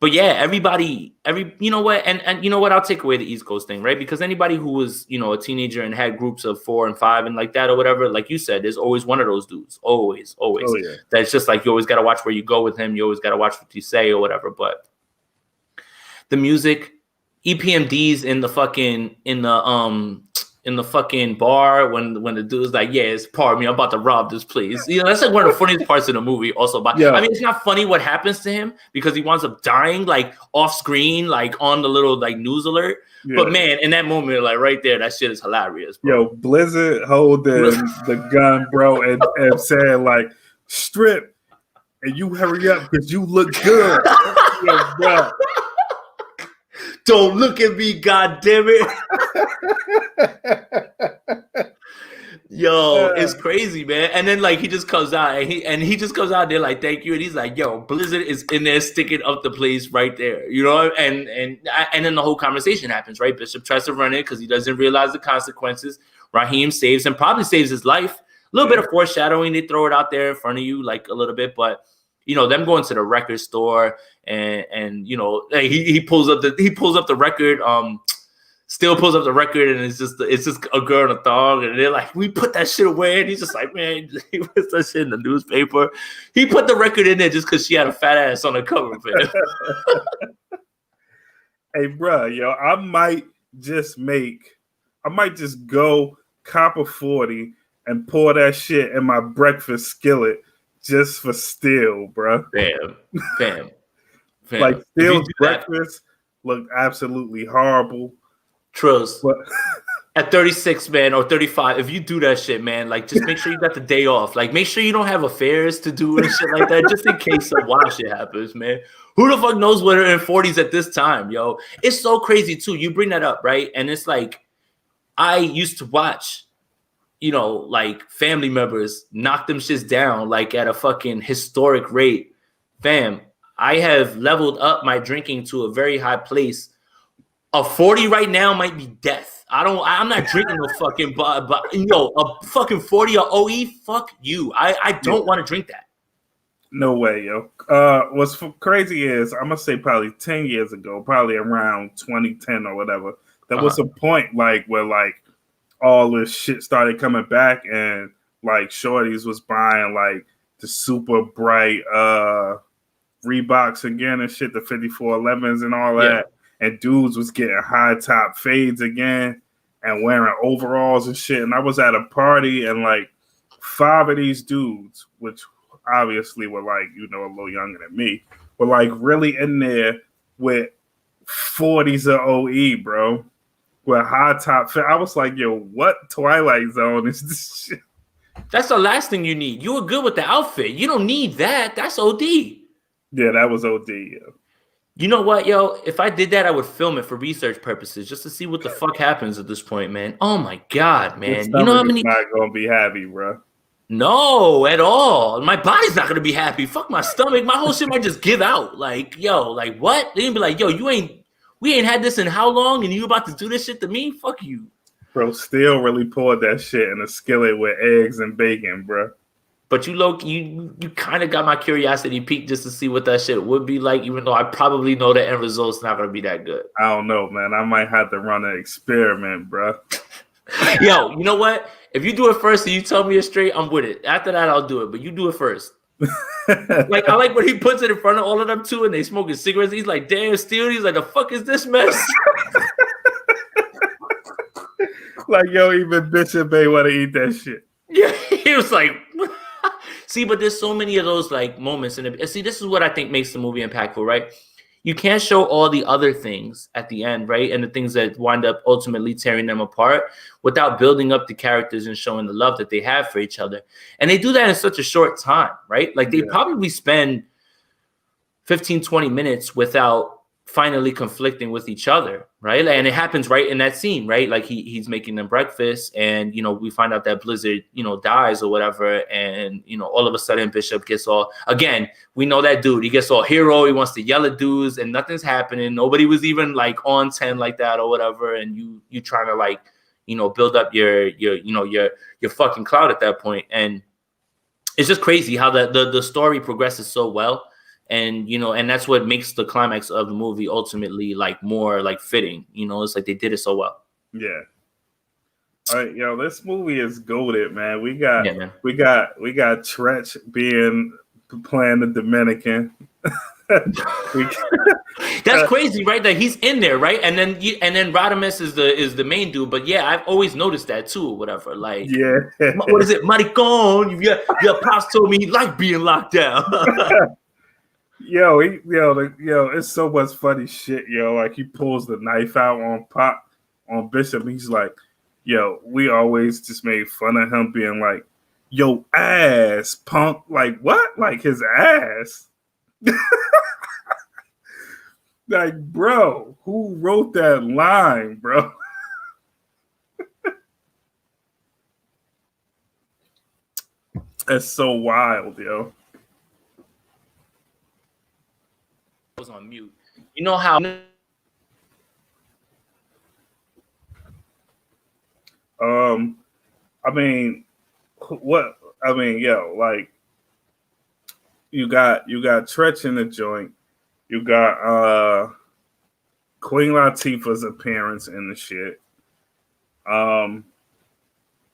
But yeah, you know what, and you know what, I'll take away the East Coast thing, right? Because anybody who was, a teenager and had groups of 4 and 5 and like that or whatever, like you said, there's always one of those dudes, always. Oh, yeah. That's just like you always got to watch where you go with him. You always got to watch what you say or whatever. But the music, EPMDs in the fucking bar when the dude's like, yes, pardon me, I'm about to rob this place. That's like one of the funniest parts of the movie also. But I mean, it's not funny what happens to him because he winds up dying like off screen, like on the little like news alert. Yeah. But man, in that moment, like right there, that shit is hilarious, bro. Yo, Blizzard holding the gun, bro, and saying like, strip, and you hurry up because you look good. Yo, bro. Don't look at me, goddamn it. Yo, it's crazy, man. And then like he just comes out and he just comes out there like, thank you. And he's like, yo, Blizzard is in there sticking up the place right there. And then the whole conversation happens, right? Bishop tries to run it because he doesn't realize the consequences. Raheem saves him, probably saves his life. A little bit of foreshadowing, they throw it out there in front of you, like a little bit, but them going to the record store and he pulls up the record, still pulls up the record, and it's just a girl in a thong, and they're like, we put that shit away, and he's just like, man, he puts that shit in the newspaper. He put the record in there just because she had a fat ass on the cover, man. Hey, bro, I might just go cop a 40 and pour that shit in my breakfast skillet just for Steel, bro. Bam. Like Steel's breakfast looked absolutely horrible. Trills. At 36, man, or 35, if you do that shit, man, like just make sure you got the day off. Like make sure you don't have affairs to do and shit like that, just in case some wild shit happens, man. Who the fuck knows what are in 40s at this time, yo? It's so crazy too. You bring that up, right? And it's like I used to watch, like family members knock them shits down like at a fucking historic rate. Fam, I have leveled up my drinking to a very high place. A 40 right now might be death. I'm not drinking no fucking, but a fucking 40 or OE, fuck you. I don't want to drink that. No way, yo. What's crazy is, I'm going to say probably 10 years ago, probably around 2010 or whatever, there was a point like where like all this shit started coming back and like shorties was buying like the super bright Reeboks again and shit, the 5411s and all that. And dudes was getting high top fades again and wearing overalls and shit. And I was at a party and like 5 of these dudes, which obviously were like, a little younger than me, were like really in there with 40s of OE, bro. With high top. I was like, yo, what Twilight Zone is this shit? That's the last thing you need. You were good with the outfit. You don't need that. That's OD. Yeah, that was OD, yo. You know what, yo? If I did that, I would film it for research purposes just to see what the fuck happens at this point, man. Oh my God, man. You know how many? Not gonna be happy, bro. No, at all. My body's not gonna be happy. Fuck my stomach. My whole shit might just give out. Like, yo, like what? They're gonna be like, yo, we ain't had this in how long, and you about to do this shit to me? Fuck you. Bro, still really poured that shit in a skillet with eggs and bacon, bro. But you kind of got my curiosity peaked just to see what that shit would be like, even though I probably know the end result's not gonna be that good. I don't know, man. I might have to run an experiment, bro. Yo, you know what? If you do it first and you tell me it's straight, I'm with it. After that, I'll do it. But you do it first. Like, I like when he puts it in front of all of them too, and they smoking cigarettes. He's like, "Damn, Steel." He's like, "The fuck is this mess?" Like, yo, even Bishop ain't want to eat that shit. Yeah, he was like, see, but there's so many of those like moments in it. See, this is what I think makes the movie impactful, right? You can't show all the other things at the end, right? And the things that wind up ultimately tearing them apart without building up the characters and showing the love that they have for each other. And they do that in such a short time, right? Like they probably spend 15, 20 minutes without finally conflicting with each other, right? And it happens right in that scene, right? Like he's making them breakfast, and we find out that Blizzard dies or whatever, and all of a sudden Bishop gets all, again, we know that dude, he gets all hero, he wants to yell at dudes and nothing's happening, nobody was even like on 10 like that or whatever, and you trying to like build up your fucking clout at that point. And it's just crazy how the story progresses so well. And and that's what makes the climax of the movie ultimately like more like fitting. It's like they did it so well. Yeah. All right, yo, this movie is goated, man. We got Tretch playing the Dominican. That's crazy, right? That he's in there, right? And then Rodimus is the main dude. But yeah, I've always noticed that too, or whatever. Like, what is it, Maricon? Your pops told me he liked being locked down. Yo, it's so much funny shit, yo. Like he pulls the knife out on Bishop. He's like, yo, we always just made fun of him being like, yo, ass, punk. Like what? Like his ass. Like, bro, who wrote that line, bro? That's so wild, yo. Was on mute. You know how like you got Tretch in the joint, you got Queen Latifah's appearance in the shit.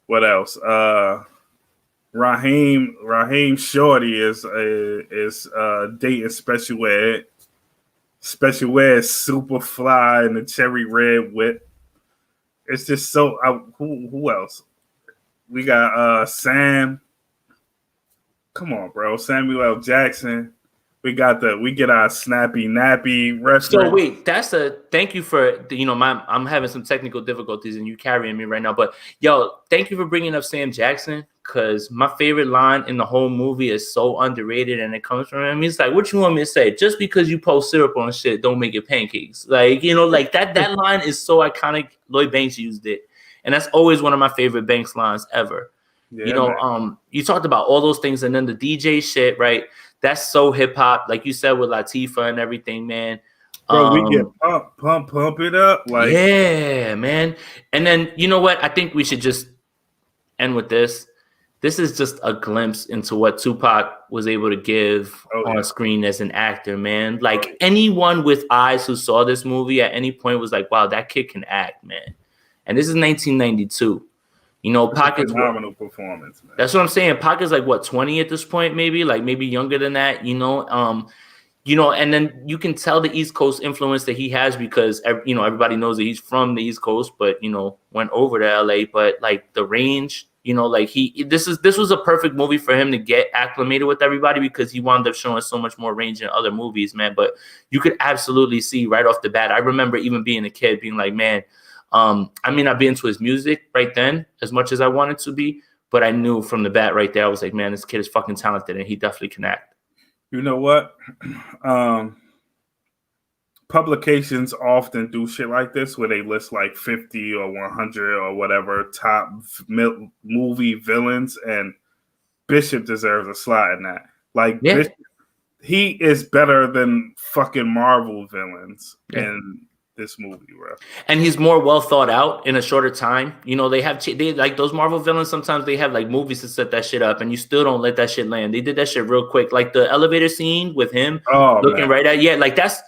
What else? Raheem Shorty is dating Special Ed. Special Ed super fly in the cherry red whip. It's just so. Who else? We got Sam. Come on, bro. Samuel L. Jackson. We get our snappy nappy wrestler. So wait, thank you for I'm having some technical difficulties and you carrying me right now. But yo, thank you for bringing up Sam Jackson, because my favorite line in the whole movie is so underrated, and it comes from him. He's like, "What you want me to say? Just because you pour syrup on shit, don't make it pancakes." Like like that line is so iconic. Lloyd Banks used it, and that's always one of my favorite Banks lines ever. Yeah, you talked about all those things, and then the DJ shit, right? That's so hip hop, like you said with Latifah and everything, man. Bro, we get pump it up, like yeah, man. And then you know what? I think we should just end with this. This is just a glimpse into what Tupac was able to give on screen as an actor, man. Like anyone with eyes who saw this movie at any point was like, "Wow, that kid can act, man." And this is 1992. Pac is phenomenal performance, man. That's what I'm saying. Pac is like what, 20 at this point, maybe younger than that, and then you can tell the East Coast influence that he has, because everybody knows that he's from the East Coast, but went over to LA. But like the range, like this was a perfect movie for him to get acclimated with everybody, because he wound up showing so much more range in other movies, man. But you could absolutely see right off the bat. I remember even being a kid being like, man, I may not be into his music right then as much as I wanted to be, but I knew from the bat right there, I was like, man, this kid is fucking talented and he definitely can act. You know what? Publications often do shit like this where they list like 50 or 100 or whatever top movie villains, and Bishop deserves a slot in that. Like, Bishop, he is better than fucking Marvel villains in this movie, bro. And he's more well thought out in a shorter time. You know, they like those Marvel villains. Sometimes they have like movies to set that shit up, and you still don't let that shit land. They did that shit real quick, like the elevator scene with him looking right at like that's.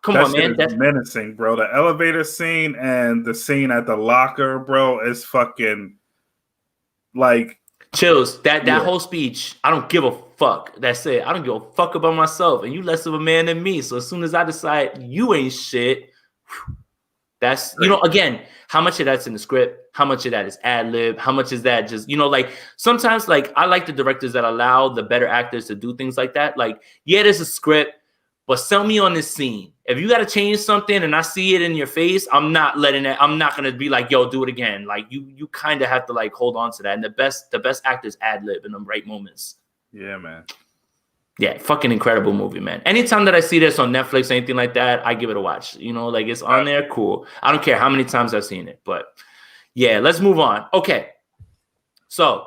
Come on, man. That's menacing, bro. The elevator scene and the scene at the locker, bro, is fucking like chills. That whole speech, I don't give a fuck. That's it. I don't give a fuck about myself, and you less of a man than me. So as soon as I decide you ain't shit, that's again, how much of that's in the script, how much of that is ad lib, how much is that just like sometimes like I like the directors that allow the better actors to do things like that. Like, yeah, there's a script, but sell me on this scene. If you got to change something and I see it in your face, I'm not letting it. I'm not gonna be like, yo, do it again. Like you kind of have to like hold on to that. And the best actors ad lib in the right moments. Yeah, man. Yeah, fucking incredible movie, man. Anytime that I see this on Netflix, anything like that, I give it a watch. Like it's on there, cool. I don't care how many times I've seen it, but yeah, let's move on. Okay, so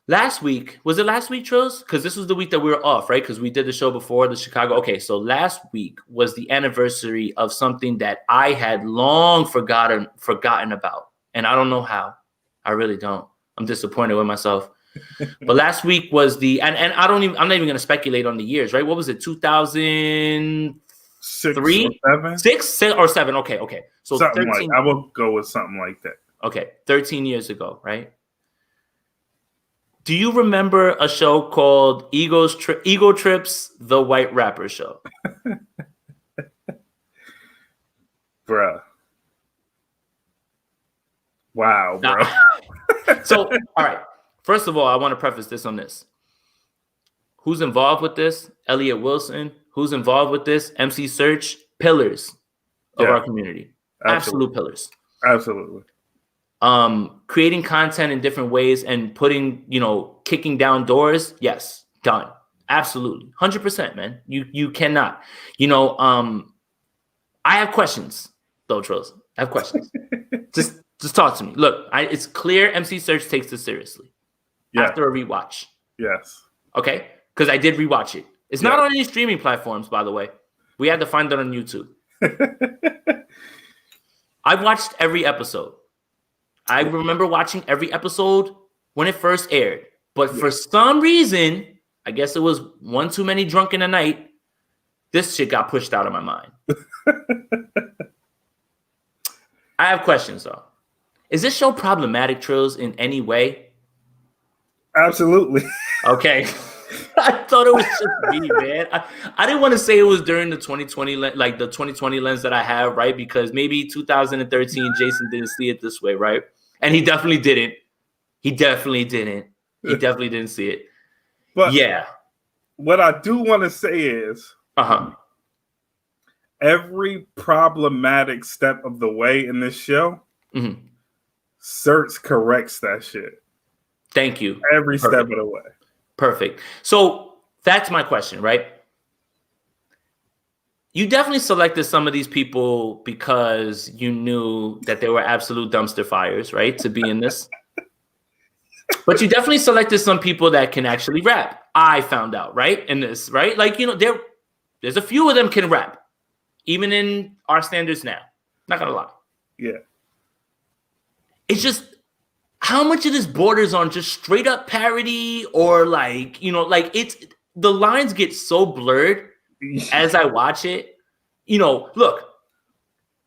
last week, was it last week, Trills? Because this was the week that we were off, right? Because we did the show before the Chicago. Okay, so last week was the anniversary of something that I had long forgotten about, and I don't know how. I really don't. I'm disappointed with myself. But last week was and I'm not even going to speculate on the years, right? What was it? 2003? 6 or 7? Okay. So something 13, I will go with something like that. Okay, 13 years ago, right? Do you remember a show called Ego Trips, the White Rapper Show? Bruh. Wow, bro. So, all right. First of all, I want to preface this on this. Who's involved with this? Elliot Wilson. Who's involved with this? MC Search. Pillars of our community. Absolute pillars. Absolutely. Creating content in different ways and putting, kicking down doors. Yes, done. Absolutely. 100%, man. You cannot. I have questions, though, Trills. I have questions. Just talk to me. Look, it's clear MC Search takes this seriously. Yeah. After a rewatch. Yes. Okay? Because I did rewatch it. It's not on any streaming platforms, by the way. We had to find it on YouTube. I've watched every episode. I remember watching every episode when it first aired. But for some reason, I guess it was one too many drunk in a night, this shit got pushed out of my mind. I have questions, though. Is this show problematic, Trills, in any way? Absolutely. Okay. I thought it was just me, man. I didn't want to say it was during the 2020, like the 2020 lens that I have, right? Because maybe 2013, Jason didn't see it this way, right? And he definitely didn't. He definitely didn't see it. But yeah. What I do want to say is every problematic step of the way in this show, Search corrects that shit. Thank you. Every step of the way. Perfect. So that's my question, right? You definitely selected some of these people because you knew that they were absolute dumpster fires, right? To be in this. But you definitely selected some people that can actually rap. I found out, right? In this, right? Like, there's a few of them can rap, even in our standards now. Not gonna lie. Yeah. It's just how much of this borders on just straight up parody or like it's the lines get so blurred as I watch it. Look,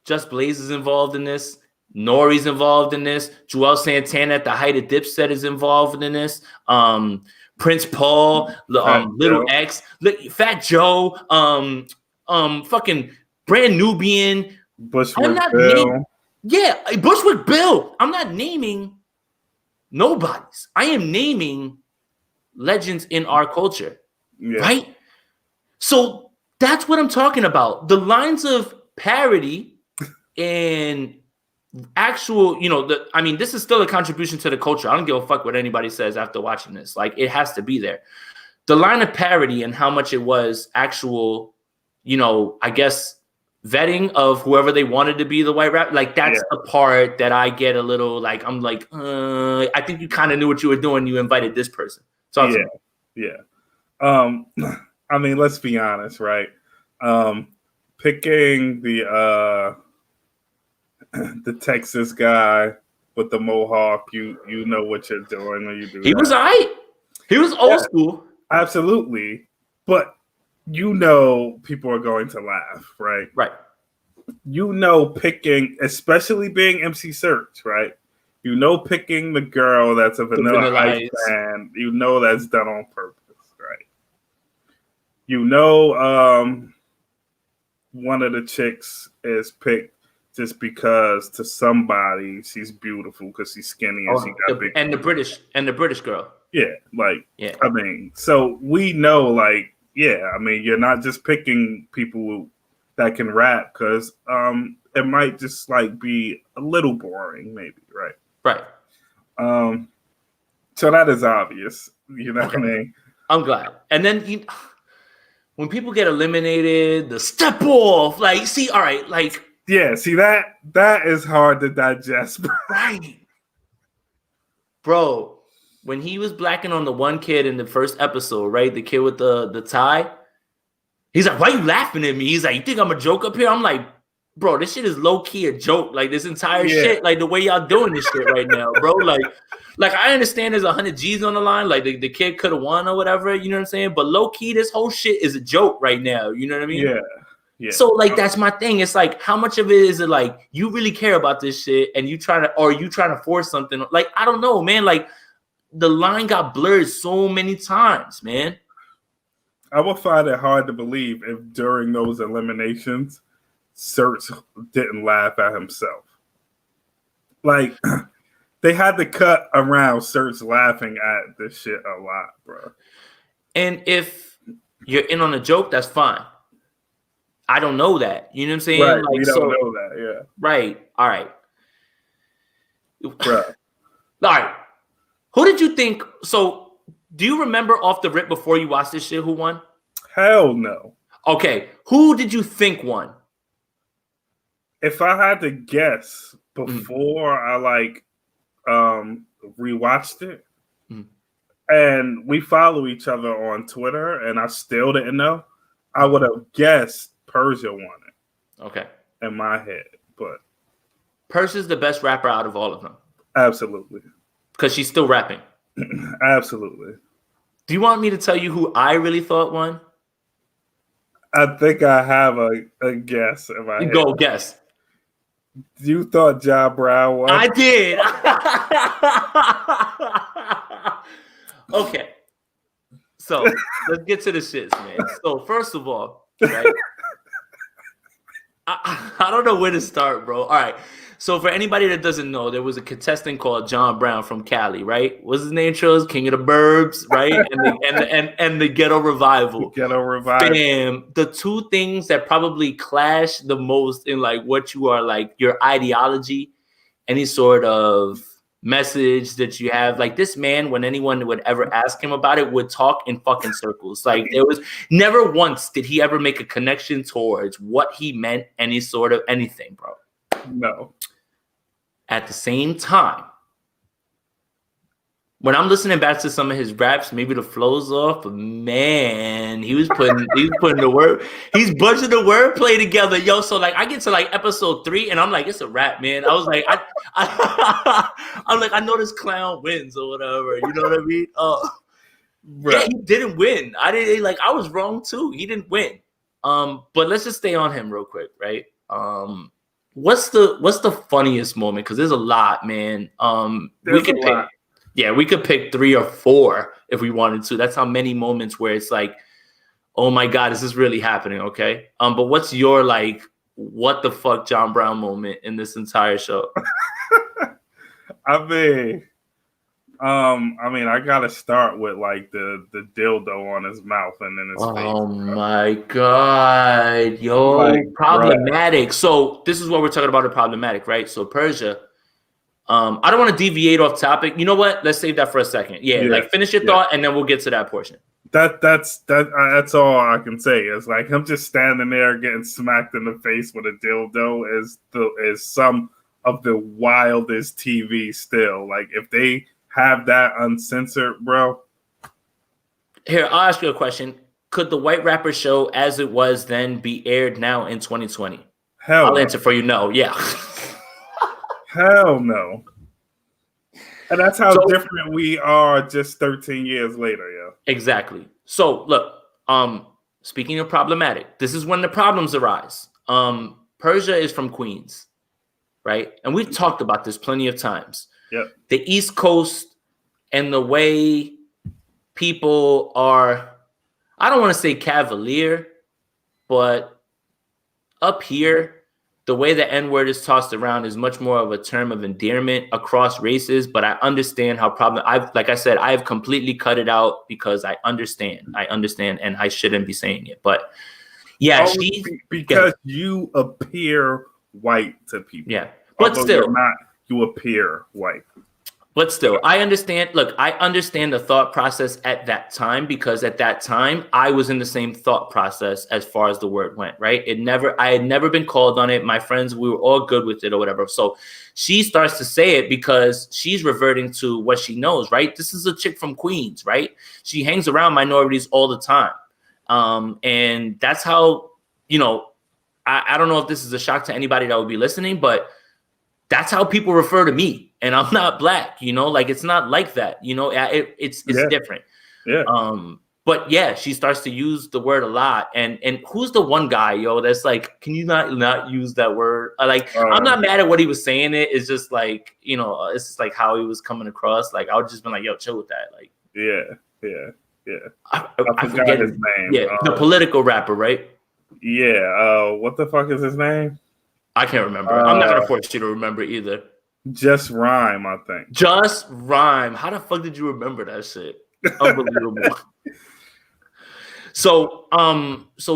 Just Blaze is involved in this. Nori's involved in this. Joel Santana at the height of Dipset is involved in this. Prince Paul, Little X, Fat Joe, fucking Brand Nubian. Bushwick Bill. Bushwick Bill. I'm not naming nobodies. I am naming legends in our culture, right? So that's what I'm talking about. The lines of parody and actual, this is still a contribution to the culture. I don't give a fuck what anybody says after watching this. Like, it has to be there. The line of parody and how much it was actual, I guess, vetting of whoever they wanted to be the white rap. Like, that's the part that I get a little like, I'm like, I think you kind of knew what you were doing. You invited this person. So let's be honest, right? picking the Texas guy with the mohawk, you know what you're doing when you do He that. was all right. He was old school. Absolutely. But you know people are going to laugh, right? Right. You know picking, especially being MC Search, right? You know picking the girl that's a Vanilla Ice fan, you know that's done on purpose, right? You know one of the chicks is picked just because to somebody she's beautiful because she's skinny and she got big. And the British girl. Yeah, like yeah. I mean, so we know, like, yeah, I mean, you're not just picking people that can rap because it might just like be a little boring, maybe, right? Right. So that is obvious, you know what I mean? I'm glad. And then when people get eliminated, the step off, like, see, all right, like, yeah, see that is hard to digest, bro. Right, bro. When he was blacking on the one kid in the first episode, right, the kid with the tie, he's like, "Why you laughing at me?" He's like, "You think I'm a joke up here?" I'm like, "Bro, this shit is low key a joke. Like this entire shit, like the way y'all doing this shit right now, bro. Like I understand there's 100 G's on the line. Like the kid could have won or whatever. You know what I'm saying? But low key, this whole shit is a joke right now. You know what I mean? Yeah. Yeah. So like that's my thing. It's like how much of it is it like you really care about this shit and you trying to force something? Like I don't know, man. Like the line got blurred so many times, man. I would find it hard to believe if during those eliminations, Search didn't laugh at himself. Like they had to cut around Search laughing at this shit a lot, bro. And if you're in on a joke, that's fine. I don't know that. You know what I'm saying? Right. Like, we don't know that, yeah. Right. All right. Bro. All right. Who did you think? So, do you remember off the rip before you watched this shit who won? Hell no. Okay. Who did you think won? If I had to guess before I rewatched it, and we follow each other on Twitter, and I still didn't know, I would have guessed Persia won it. Okay. In my head, but Persia's the best rapper out of all of them. Absolutely. Because she's still rapping. Absolutely. Do you want me to tell you who I really thought won? I think I have a guess in my head. Go guess. You thought Ja Brown won? I did. Okay. So let's get to the shits, man. So first of all, right? I don't know where to start, bro. All right. So for anybody that doesn't know, there was a contestant called John Brown from Cali, right? What's his name? Trills, King of the Burbs, right? And the Ghetto Revival. Ghetto Revival. Bam. The two things that probably clash the most in like what you are like your ideology, any sort of message that you have. Like this man, when anyone would ever ask him about it, would talk in fucking circles. Like there was never once did he ever make a connection towards what he meant, any sort of anything, bro. No. At the same time, when I'm listening back to some of his raps, maybe the flow's off, but man, he's putting the word, he's bunching the wordplay together, yo. So like, I get to like episode 3, and I'm like, it's a rap, man. I was like, I'm like, I know this clown wins or whatever. You know what I mean? Yeah, he didn't win. I was wrong too. He didn't win. But let's just stay on him real quick, right? What's the funniest moment? Because there's a lot, man. We could pick 3 or 4 if we wanted to. That's how many moments where it's like, oh my God, is this really happening? Okay. But what's your like, what the fuck John Brown moment in this entire show? I mean, I gotta start with like the dildo on his mouth and in his face. Oh my God, yo, like, problematic. Right. So this is what we're talking about, the problematic, right? So Persia, I don't want to deviate off topic. You know what? Let's save that for a second. Yeah. Like finish your thought, and then we'll get to that portion. That's all I can say. It's like him just standing there getting smacked in the face with a dildo is some of the wildest TV still. Like if they have that uncensored, bro. Here, I'll ask you a question. could the White Rapper show as it was then be aired now in 2020? Hell I'll no. answer for you. No. Yeah. Hell no. And that's how different we are just 13 years later, yo. Exactly. So look, speaking of problematic, this is when the problems arise. Persia is from Queens, right? And we've talked about this plenty of times. Yep. The East Coast and the way people are, I don't want to say cavalier, but up here, the way the N-word is tossed around is much more of a term of endearment across races, but I understand how like I said, I have completely cut it out because I understand, and I shouldn't be saying it. But yeah, because you appear white to people. Yeah, but although still, you're not, you appear white. But still, I understand. Look, I understand the thought process at that time because at that time I was in the same thought process as far as the word went, right? I had never been called on it. My friends, we were all good with it or whatever. So she starts to say it because she's reverting to what she knows, right? This is a chick from Queens, right? She hangs around minorities all the time. And that's how, I don't know if this is a shock to anybody that would be listening, but that's how people refer to me. And I'm not black, like it's not like that, it's different. Yeah. But yeah, she starts to use the word a lot. And who's the one guy, that's like, can you not use that word? I'm not mad at what he was saying. It's just like, it's just like how he was coming across. Like, I would just be like, yo, chill with that. Like, yeah. I forget his name. Yeah. The political rapper, right? Yeah. What the fuck is his name? I can't remember. I'm not going to force you to remember either. Just Rhyme, I think. Just Rhyme. How the fuck did you remember that shit? Unbelievable. So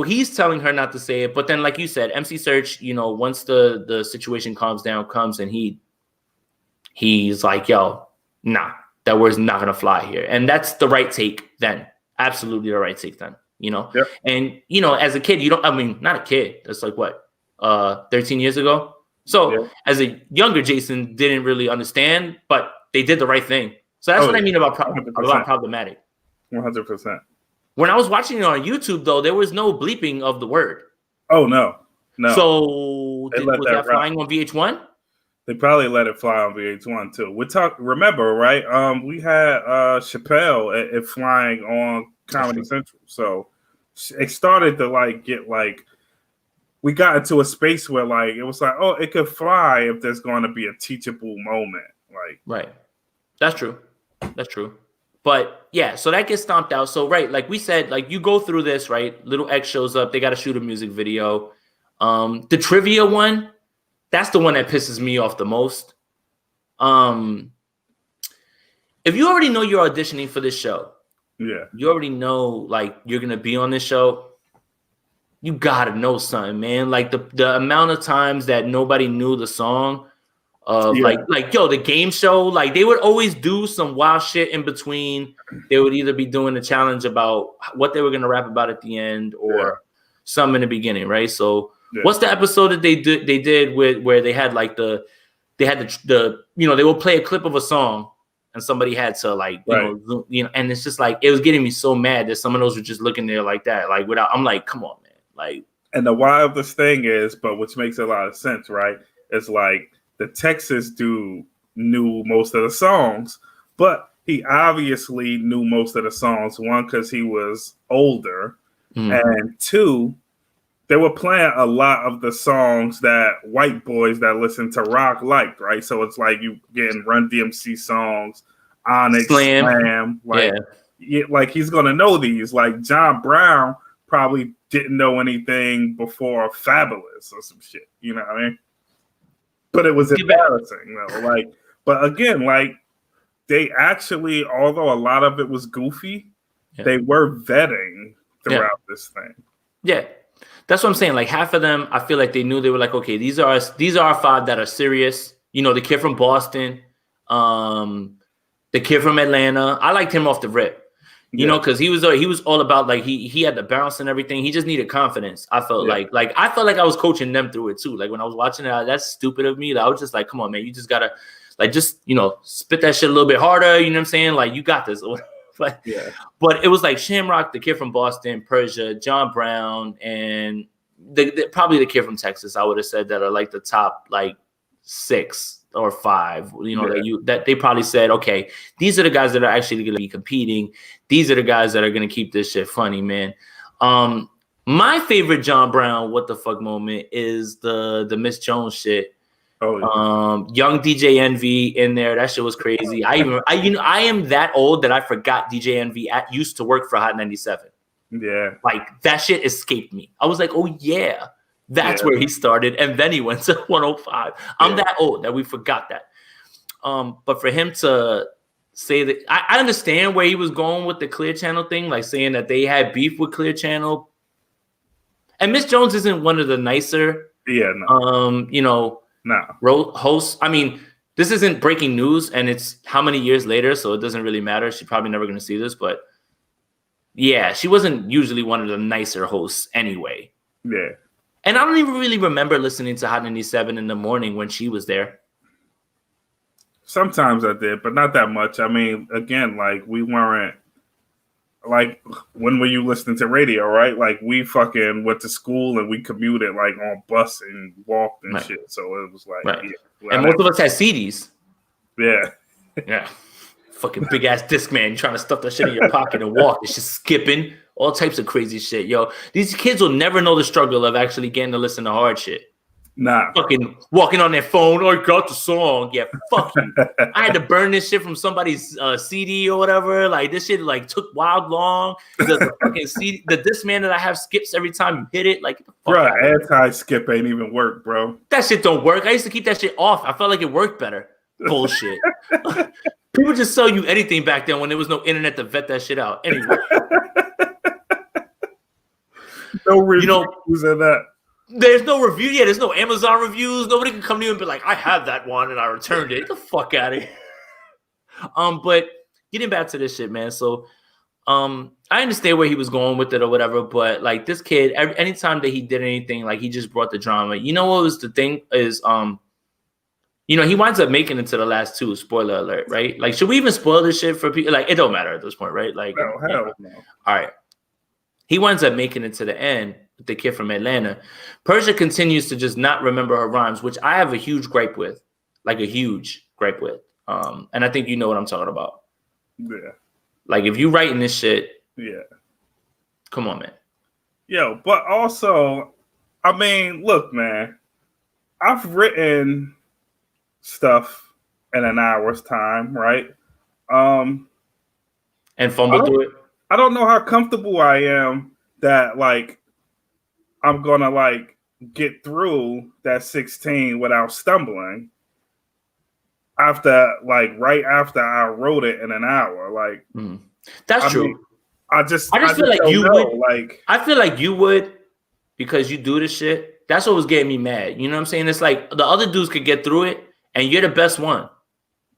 he's telling her not to say it, but then, like you said, MC Search, once the situation calms down, comes and he's like, yo, nah, that word's not gonna fly here. And that's the right take then. Absolutely the right take then, Yep. And as a kid, not a kid, that's like what, 13 years ago. So as a younger Jason didn't really understand, but they did the right thing. So that's what I mean about problematic. 100%. When I was watching it on YouTube, though, there was no bleeping of the word. Oh, no. So was that flying on VH1? They probably let it fly on VH1 too. Remember, right? We had Chappelle it flying on Comedy Central. So it started to get we got into a space where it was like, oh, it could fly if there's going to be a teachable moment. Right. That's true. But yeah, so that gets stomped out. So right, like we said, you go through this, right? Little X shows up, they got to shoot a music video. The trivia one, that's the one that pisses me off the most. If you already know you're auditioning for this show, you already know you're gonna be on this show. You gotta know something, man. Like the amount of times that nobody knew the song of the game show, they would always do some wild shit in between. They would either be doing a challenge about what they were gonna rap about at the end or some in the beginning, right? So what's the episode that they did with where they had they would play a clip of a song and somebody had to and it's just it was getting me so mad that some of those were just looking there like that, I'm like, come on, man. And the wildest thing is, but which makes a lot of sense, right? It's the Texas dude knew most of the songs, but he obviously knew most of the songs. One, because he was older, and two, they were playing a lot of the songs that white boys that listen to rock liked, right? So it's you getting Run DMC songs, Onyx, Slam, he's gonna know these. John Brown probably didn't know anything before Fabulous or some shit, you know what I mean? But it was embarrassing though. But again, they actually, although a lot of it was goofy, they were vetting throughout this thing. Yeah. That's what I'm saying. Half of them, I feel like they knew. They were like, okay, these are our five that are serious. The kid from Boston, the kid from Atlanta. I liked him off the rip. Because he was all about he had the bounce and everything. He just needed confidence. I felt like I felt like I was coaching them through it too. When I was watching it, that's stupid of me. I was just like, come on, man, you just gotta spit that shit a little bit harder. You know what I'm saying? You got this. but Yeah. but it was like Shamrock, the kid from Boston, Persia, John Brown, and probably the kid from Texas. I would have said that are like the top like 6 or 5. You know, that they probably said, okay, these are the guys that are actually going to be competing. These are the guys that are going to keep this shit funny, man. My favorite John Brown what the fuck moment is the Miss Jones shit. Oh, yeah. Young DJ Envy in there. That shit was crazy. I am that old that I forgot DJ Envy used to work for Hot 97. Yeah. Like that shit escaped me. I was like, oh yeah, that's where he started, and then he went to 105. I'm that old that we forgot that. But for him to say that, I understand where he was going with the Clear Channel thing, like saying that they had beef with Clear Channel. And Miss Jones isn't one of the nicer, hosts. I mean, this isn't breaking news, and it's how many years later, so it doesn't really matter. She's probably never going to see this, but yeah, she wasn't usually one of the nicer hosts anyway. Yeah. And I don't even really remember listening to Hot 97 in the morning when she was there. Sometimes I did, but not that much. I mean, again, like we weren't. Like, when were you listening to radio, right? Like, we fucking went to school and we commuted, like, on bus and walked and shit. So it was like, and most of us had CDs. Yeah. Yeah. Fucking big-ass disc man. You're trying to stuff that shit in your pocket and walk. It's just skipping. All types of crazy shit. Yo, these kids will never know the struggle of actually getting to listen to hard shit. Nah. Fucking walking on their phone. Oh, I got the song. Yeah, fuck you. I had to burn this shit from somebody's CD or whatever. Like, this shit, like, took wild long. The fucking CD, the disc man that I have skips every time you hit it. Like, bro, anti-skip ain't even work, bro. That shit don't work. I used to keep that shit off. I felt like it worked better. Bullshit. People just sell you anything back then when there was no internet to vet that shit out. Anyway. No reviews of that. There's no review. Yeah, there's no Amazon reviews. Nobody can come to you and be like, I have that one and I returned it. Get the fuck out of here. But getting back to this shit, man. So I understand where he was going with it or whatever, but like this kid, anytime that he did anything, like he just brought the drama. You know what was the thing is he winds up making it to the last 2. Spoiler alert, right? Like, should we even spoil this shit for people? Like, it don't matter at this point, right? Like, no, hell no. All right. He winds up making it to the end with the kid from Atlanta. Persia continues to just not remember her rhymes, which I have a huge gripe with. Like, a huge gripe with. And I think you know what I'm talking about. Yeah. Like, if you writing this shit. Yeah. Come on, man. Yo, but also, I mean, look, man. I've written stuff in an hour's time, right? And fumble through it. I don't know how comfortable I am that like I'm gonna like get through that 16 without stumbling right after I wrote it in an hour. Like that's true. Mean, I just feel like you would. Like, I feel like you would because you do this shit. That's what was getting me mad. You know what I'm saying? It's like the other dudes could get through it, and you're the best one.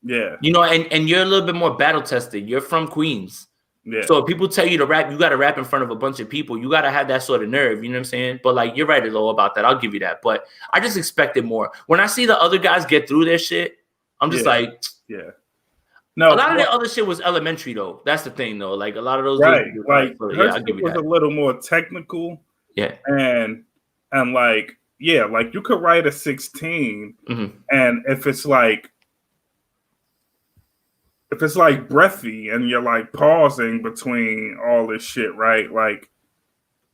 Yeah. You know, and you're a little bit more battle tested. You're from Queens. Yeah. So if people tell you to rap, you got to rap in front of a bunch of people. You got to have that sort of nerve. You know what I'm saying? But like, you're right, Lo, about that. I'll give you that. But I just expected more. When I see the other guys get through their shit, I'm just like, yeah. No, a lot of the other shit was elementary though. That's the thing though. Like a lot of those, right? Dudes, like, yeah, I'll give you was that. A little more technical. Yeah, and like like you could write a 16, and if it's like breathy and you're like pausing between all this shit, right? Like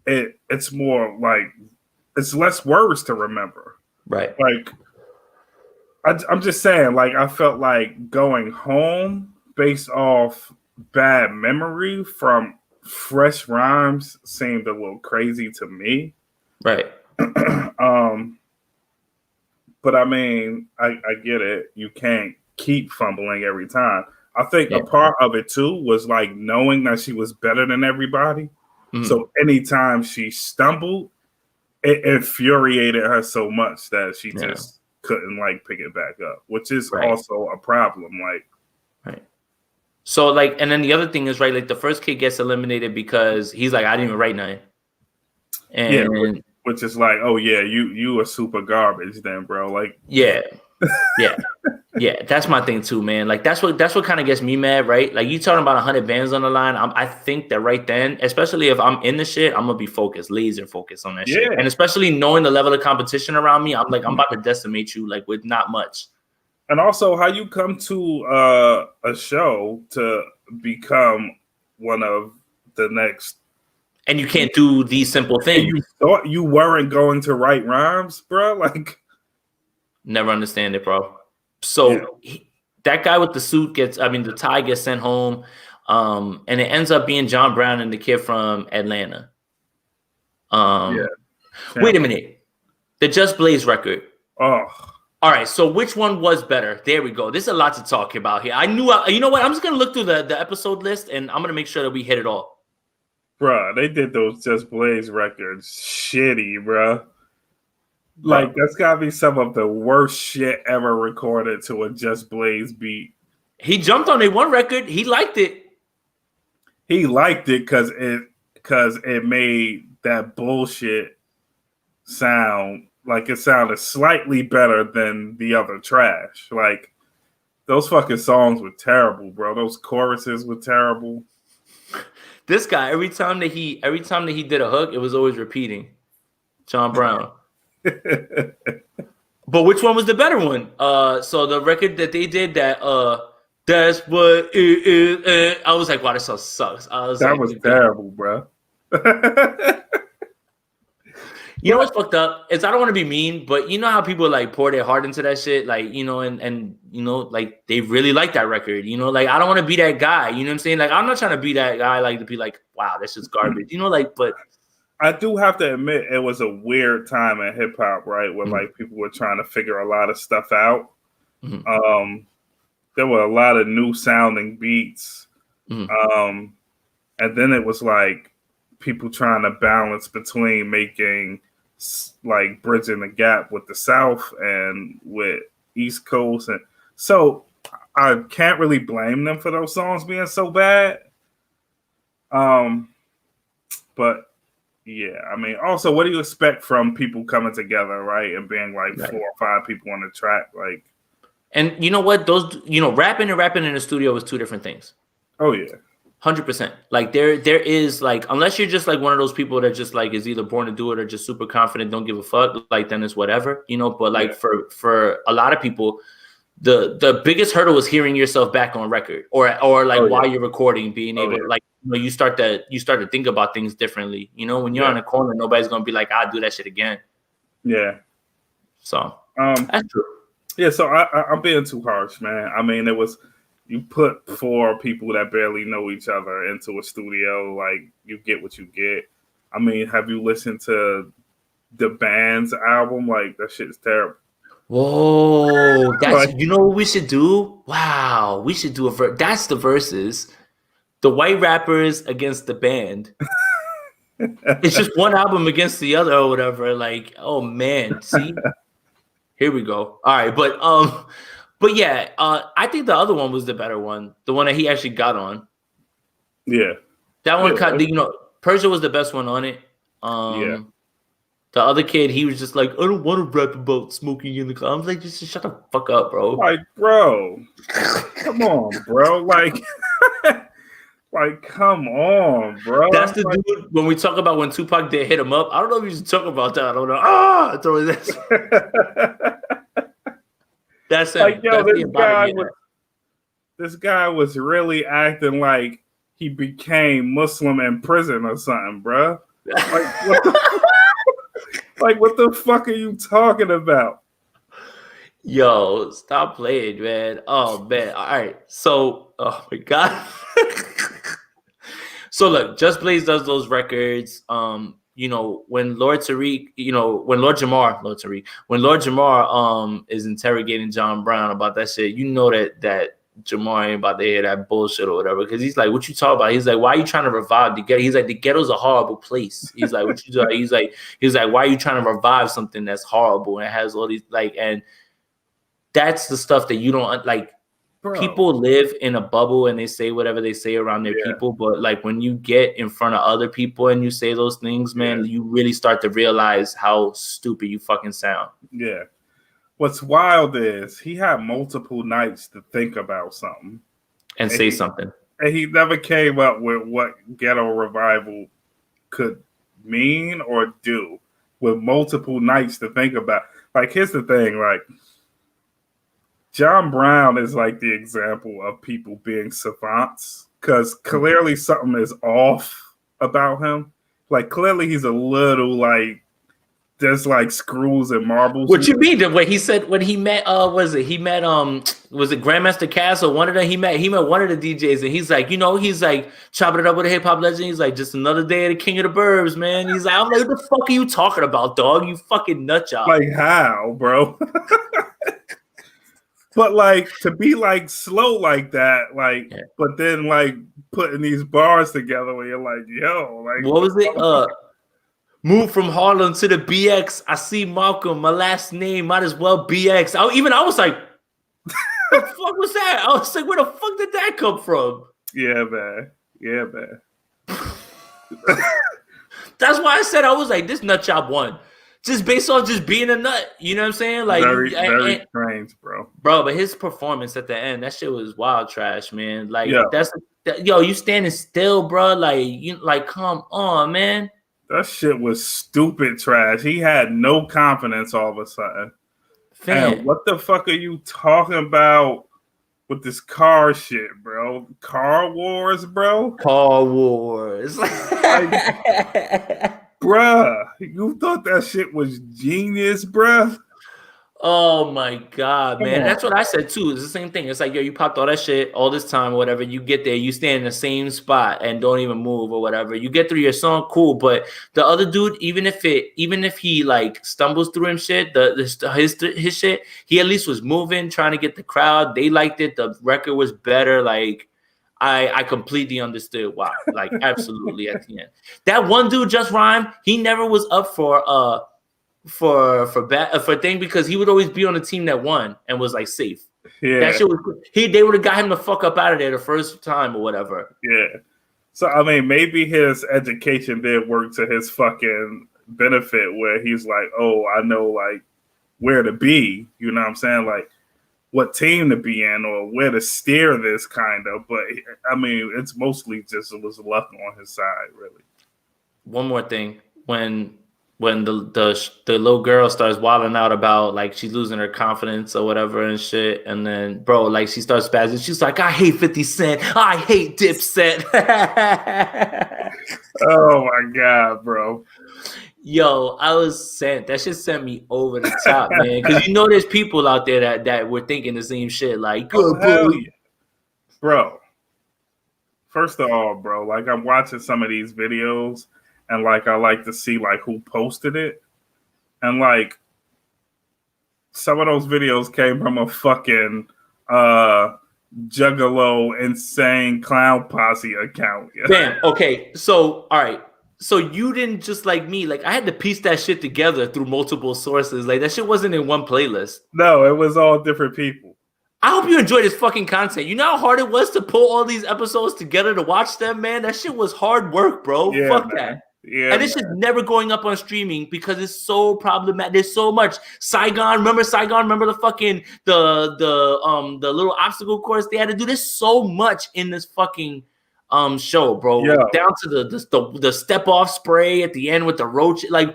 it's more like it's less words to remember, right? Like I'm just saying, like I felt like going home based off bad memory from fresh rhymes seemed a little crazy to me, right? But I mean, I get it. You can't keep fumbling every time. I think a part of it too was like knowing that she was better than everybody. So anytime she stumbled, it infuriated her so much that she just couldn't like pick it back up, which is also a problem. Like, So like, and then the other thing is like the first kid gets eliminated because he's like, I didn't even write nothing. And which is like, oh yeah, you are super garbage then, bro. Like, yeah. Yeah, that's my thing too, man. Like that's what kind of gets me mad, right? Like you talking about 100 bands on the line. I think that right then, especially if I'm in the shit, I'm gonna be focused, laser focused on that shit. And especially knowing the level of competition around me, I'm about to decimate you like with not much. And also, how you come to a show to become one of the next, and you can't do these simple things. You thought you weren't going to write rhymes, bro? Like, never understand it, bro. So that guy with the suit the tie gets sent home, and it ends up being John Brown and the kid from Atlanta. Wait a minute, the Just Blaze record. Oh. All right, so which one was better? There we go. There's a lot to talk about here. You know what? I'm just going to look through the episode list, and I'm going to make sure that we hit it all. Bruh, they did those Just Blaze records shitty, bruh. Like, that's got to be some of the worst shit ever recorded to a Just Blaze beat. He jumped on a one record. He liked it. He liked it because it made that bullshit sound like it sounded slightly better than the other trash. Like, those fucking songs were terrible, bro. Those choruses were terrible. This guy, every time that he did a hook, it was always repeating. John Brown. But which one was the better one? So the record that they did that's what it is. I was like, wow, this song sucks. That was terrible, bro. You know what's fucked up is I don't want to be mean, but you know how people like pour their heart into that shit, like and like they really like that record. Like I don't want to be that guy. You know what I'm saying? Like I'm not trying to be that guy. Like to be like, wow, this is garbage. But I do have to admit it was a weird time in hip hop, right? Where like people were trying to figure a lot of stuff out. There were a lot of new sounding beats, and then it was like people trying to balance between making like bridging the gap with the South and with East Coast, and so I can't really blame them for those songs being so bad. But yeah, I mean, also, what do you expect from people coming together, right, and being like 4 or 5 people on the track, like? And you know what? Those rapping and rapping in the studio is two different things. Oh yeah. 100%. Like there is like, unless you're just like one of those people that just like is either born to do it or just super confident, don't give a fuck, like then it's whatever, but like for a lot of people, the biggest hurdle is hearing yourself back on record or like while you're recording, being able to like, you start to think about things differently. When you're on a corner, nobody's going to be like, I'll do that shit again. Yeah. So that's true. Yeah. So I'm being too harsh, man. I mean, you put 4 people that barely know each other into a studio, like you get what you get. I mean, have you listened to the band's album? Like that shit is terrible. Whoa, that's you know what we should do? Wow, we should do that's the verses. The white rappers against the band. It's just one album against the other or whatever. Like, oh man, see? Here we go. All right, but yeah, I think the other one was the better one. The one that he actually got on. Yeah. That one Persia was the best one on it. The other kid, he was just like, I don't want to rap about smoking in the car. I was like, just shut the fuck up, bro. Like, bro. Come on, bro. Like come on, bro. That's the dude when we talk about when Tupac did hit him up. I don't know if you should talk about that. I don't know. That's him. Like, yo, this guy was really acting like he became Muslim in prison or something, bro. Like, what the fuck are you talking about? Yo, stop playing, man. Oh man. All right. So, oh my God. So look, Just Blaze does those records. When Lord Jamar is interrogating John Brown about that shit, that Jamar ain't about to hear that bullshit or whatever, because he's like, what you talking about? He's like, why are you trying to revive the ghetto? He's like, the ghetto's a horrible place. He's like, what you do? He's like, why are you trying to revive something that's horrible and it has all these and that's the stuff that you don't like. Bro. People live in a bubble and they say whatever they say around their people, but like when you get in front of other people and you say those things, man, you really start to realize how stupid you fucking sound. Yeah. what's wild is he had multiple nights to think about something and say something. And he never came up with what ghetto revival could mean or do with multiple nights to think about. Like, here's the thing, like, John Brown is like the example of people being savants because clearly something is off about him. Like, clearly he's a little like, there's like screws and marbles. What you mean? What he said when he met was it Grandmaster Cass or one of them? He met one of the DJs and he's like, he's like chopping it up with a hip hop legend. He's like, just another day of the king of the burbs, man. He's like, I'm like, what the fuck are you talking about, dog? You fucking nut job. Like, how, bro? But like, to be like slow like that, like, but then like putting these bars together where you're like, yo, like, what was it? Move from Harlem to the BX. I see Malcolm. My last name might as well BX. I was like, what the fuck was that? I was like, where the fuck did that come from? Yeah, man. That's why I said I was like, this nut job won. Just based off just being a nut. You know what I'm saying? Like, very strange, bro. Bro, but his performance at the end, that shit was wild trash, man. Like, you standing still, bro. Like, come on, man. That shit was stupid trash. He had no confidence all of a sudden. And what the fuck are you talking about with this car shit, bro? Car wars, bro? Car wars. Bruh, you thought that shit was genius, bruh? Oh my God, man. That's what I said too. It's the same thing. It's like, yo, you popped all that shit all this time or whatever. You get there, you stand in the same spot and don't even move or whatever. You get through your song, cool. But the other dude, even if he like stumbles through him shit, his shit, he at least was moving, trying to get the crowd. They liked it. The record was better. Like, I completely understood why. Like, absolutely at the end. That one dude just rhymed. He never was up for thing because he would always be on the team that won and was like safe. Yeah, that shit was. They would have got him the fuck up out of there the first time or whatever. Yeah. So I mean, maybe his education did work to his fucking benefit, where he's like, oh, I know like where to be. You know what I'm saying? Like, what team to be in or where to steer this kind of. But I mean, it's mostly just it was luck on his side, really. One more thing, when the little girl starts wilding out about like she's losing her confidence or whatever and shit, and then bro, like she starts spazzing. She's like, I hate 50 Cent. I hate Dipset. Oh my God, bro. Yo, I was sent. That shit sent me over the top, man. Because there's people out there that were thinking the same shit. Like, bro. First of all, bro, like I'm watching some of these videos. And like I like to see like who posted it, and like some of those videos came from a fucking Juggalo Insane Clown Posse account. Damn. Okay. So all right. So you didn't just like me. Like I had to piece that shit together through multiple sources. Like that shit wasn't in one playlist. No, it was all different people. I hope you enjoyed this fucking content. You know how hard it was to pull all these episodes together to watch them, man? That shit was hard work, bro. Yeah, Fuck man. that. Yeah, and it's just never going up on streaming because it's so problematic. There's so much. Saigon? Remember the fucking the little obstacle course they had to do? There's so much in this fucking show, bro. Yeah. Down to the step off spray at the end with the roach. Like,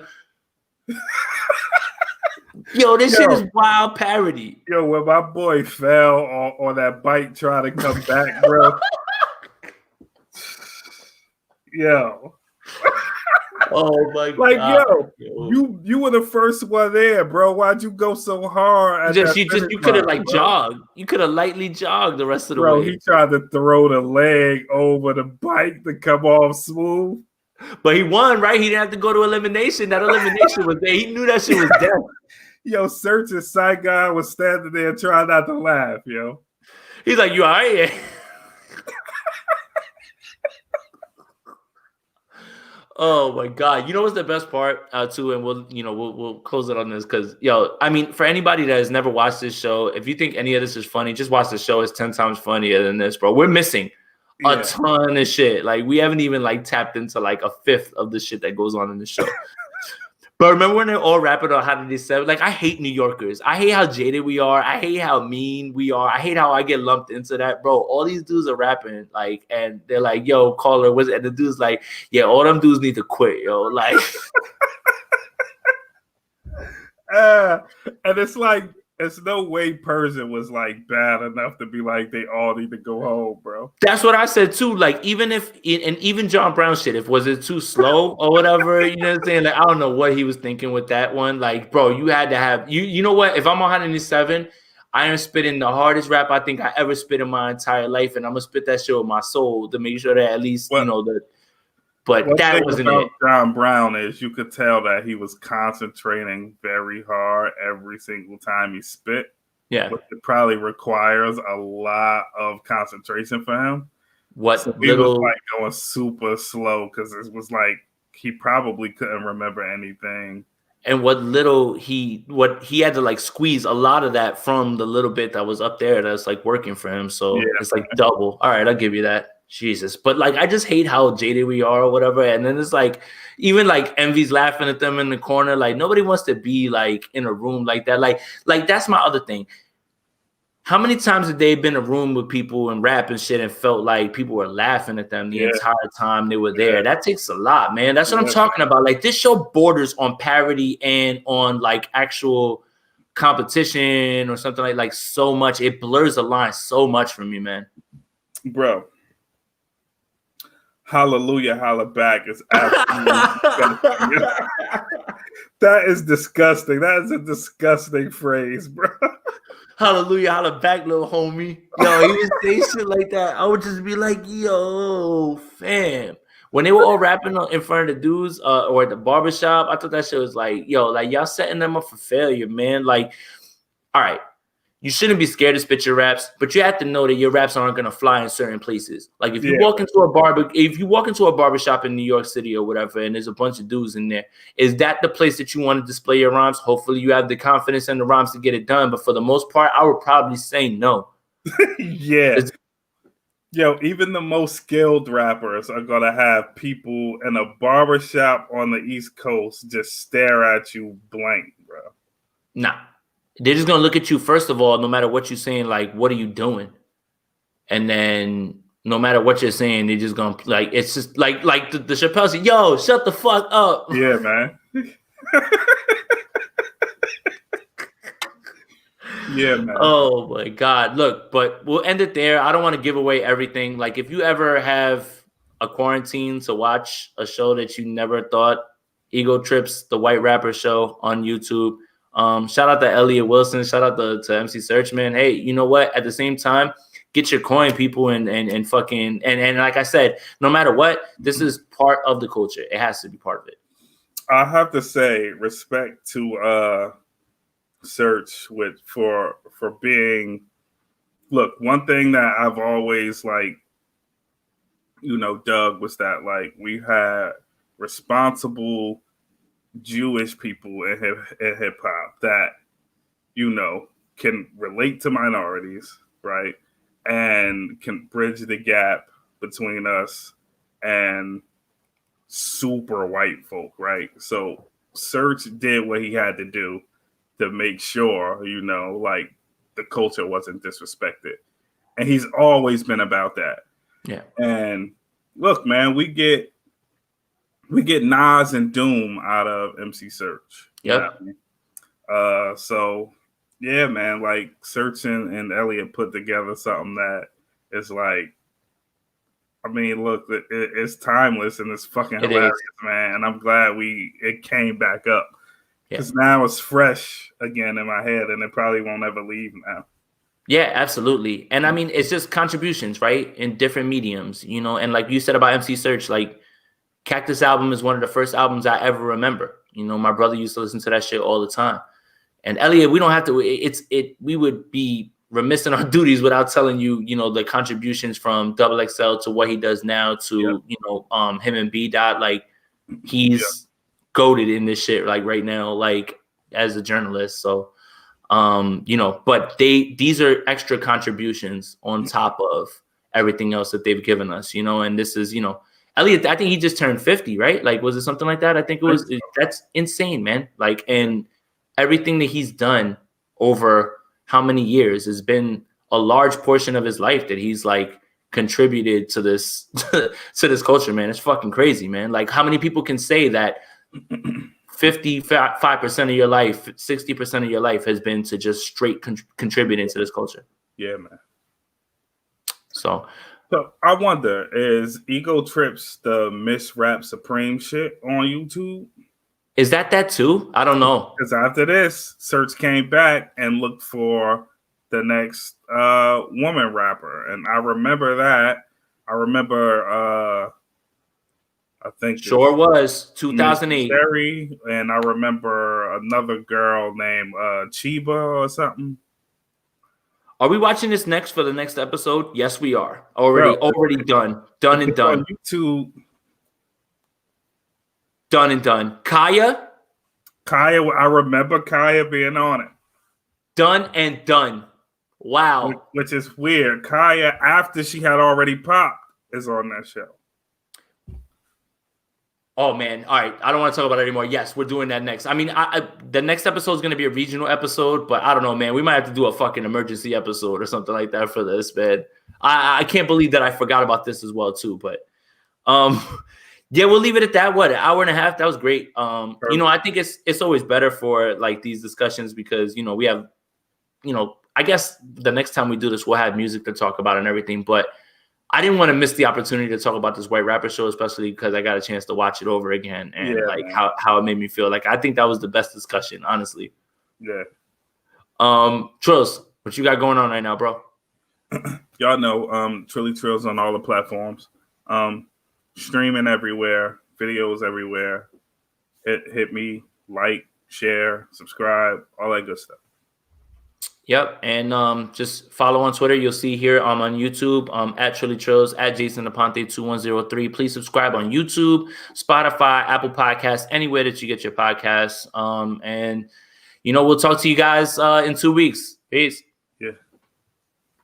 yo, this shit is wild parody. Yo, when my boy fell on that bike trying to come back, bro. Yo. Oh my God! Like you were the first one there, bro. Why'd you go so hard? You could have like jogged. You could have lightly jogged the rest of the way. Bro, he tried to throw the leg over the bike to come off smooth. But he won, right? He didn't have to go to elimination. That elimination was there. He knew that shit was dead. Yo, Search and Saigon was standing there trying not to laugh, yo. He's like, you all right? Oh my God! You know what's the best part too, and we'll close it on this because I mean, for anybody that has never watched this show, if you think any of this is funny, just watch the show. It's 10 times funnier than this, bro. We're missing a ton of shit. Like we haven't even like tapped into like a fifth of the shit that goes on in the show. But remember when they're all rapping on How Did They Seven? Like, I hate New Yorkers. I hate how jaded we are. I hate how mean we are. I hate how I get lumped into that, bro. All these dudes are rapping, like, and they're like, "Yo, caller, what's it?" And the dude's like, "Yeah, all them dudes need to quit, yo." Like, and it's like, it's no way Persian was like bad enough to be like they all need to go home, bro. that's what I said too. Like, even if, and even John Brown shit, if was it too slow or whatever, you know what I'm saying? Like, I don't know what he was thinking with that one. Like, bro, you had to have you. You know what? If I'm on 107, I am spitting the hardest rap I think I ever spit in my entire life, and I'm gonna spit that shit with my soul to make sure that at least you know that. But One that thing wasn't about it. John Brown is you could tell that he was concentrating very hard every single time he spit. Yeah. Which it probably requires a lot of concentration for him. What so he was like going super slow because it was like he probably couldn't remember anything. And what he had to like squeeze a lot of that from the little bit that was up there that's like working for him. So it's like double. All right, I'll give you that. Jesus. But like I just hate how jaded we are or whatever. And then it's like even like Envy's laughing at them in the corner. Like nobody wants to be like in a room like that. Like that's my other thing. How many times have they been in a room with people and rap and shit and felt like people were laughing at them the entire time they were there? That takes a lot, man. That's what I'm talking about. Like this show borders on parody and on like actual competition or something like so much. It blurs the line so much for me, man. Bro. Hallelujah, holla back is absolutely disgusting. That is disgusting. That is a disgusting phrase, bro. Hallelujah, holla back, little homie. Yo, he would say shit like that. I would just be like, yo, fam. When they were all rapping in front of the dudes or at the barbershop, I thought that shit was like, yo, like y'all setting them up for failure, man. Like, all right, you shouldn't be scared to spit your raps, but you have to know that your raps aren't gonna fly in certain places. Like if you walk into a barbershop in New York City or whatever, and there's a bunch of dudes in there, is that the place that you want to display your rhymes? Hopefully you have the confidence and the rhymes to get it done. But for the most part, I would probably say no. Yo, even the most skilled rappers are gonna have people in a barbershop on the East Coast just stare at you blank, bro. Nah. They're just gonna look at you first of all, no matter what you're saying. Like, what are you doing? And then, no matter what you're saying, they're just gonna like. It's just like the Chappelle said, "Yo, shut the fuck up." Yeah, man. Yeah, man. Oh my God! Look, but we'll end it there. I don't want to give away everything. Like, if you ever have a quarantine to watch a show that you never thought, Ego Trips, the White Rapper Show on YouTube. Shout out to Elliot Wilson. Shout out to MC Search, man. Hey, you know what? At the same time, get your coin, people, and fucking and like I said, no matter what, this is part of the culture. It has to be part of it. I have to say, respect to Search for being. Look, one thing that I've always dug was that like we had responsible Jewish people in hip hop that can relate to minorities, right, and can bridge the gap between us and super white folk, right? So Search did what he had to do to make sure like the culture wasn't disrespected, and he's always been about that. Yeah. And look, man, we get Nas and Doom out of MC Search. Yep. So yeah, man, like Search and Elliot put together something that is like, I mean, look, it's timeless and it's fucking hilarious, man. And I'm glad it came back up because now it's fresh again in my head, and it probably won't ever leave now. Yeah, absolutely. And I mean, it's just contributions, right, in different mediums, and like you said about MC Search, like Cactus album is one of the first albums I ever remember. My brother used to listen to that shit all the time. And Elliot, we don't have to. We would be remiss in our duties without telling you, the contributions from Double XL to what he does now to, him and B Dot. Like he's goated in this shit like right now, like as a journalist. So, but these are extra contributions on top of everything else that they've given us, and this is, Elliot, I think he just turned 50, right? Like, was it something like that? I think it was. That's insane, man. Like, and everything that he's done over how many years has been a large portion of his life that he's like contributed to this to this culture, man. It's fucking crazy, man. Like, how many people can say that 55% of your life, 60% of your life has been to just straight contributing to this culture? Yeah, man. So I wonder, is Ego Trips the Miss Rap Supreme shit on YouTube? is that too? I don't know. Because after this, Search came back and looked for the next woman rapper. And I remember that. I remember, I think Sure was 2008. Sherry, and I remember another girl named Chiba or something. Are we watching this next for the next episode? Yes, we are. Already done. Done and done. On YouTube. Done and done. Kaya, I remember Kaya being on it. done and done. Wow. Which is weird. Kaya, after she had already popped, is on that show. Oh man. All right. I don't want to talk about it anymore. Yes, we're doing that next. I mean, the next episode is going to be a regional episode, but I don't know, man. We might have to do a fucking emergency episode or something like that for this, man. I can't believe that I forgot about this as well too, but yeah, we'll leave it at that. What, an hour and a half? That was great. You know, I think it's always better for like these discussions because, you know, we have, you know, I guess the next time we do this, we'll have music to talk about and everything, but I didn't want to miss the opportunity to talk about this White Rapper show, especially because I got a chance to watch it over again and how it made me feel. Like, I think that was the best discussion, honestly. Yeah. Trills, what you got going on right now, bro? Y'all know Trills on all the platforms. Streaming everywhere, videos everywhere. Hit me, like, share, subscribe, all that good stuff. Yep, and just follow on Twitter. You'll see here on YouTube at Trilly Trills, at Jason Aponte 2103. Please subscribe on YouTube, Spotify, Apple Podcasts, anywhere that you get your podcasts. And you know, we'll talk to you guys in 2 weeks. Peace.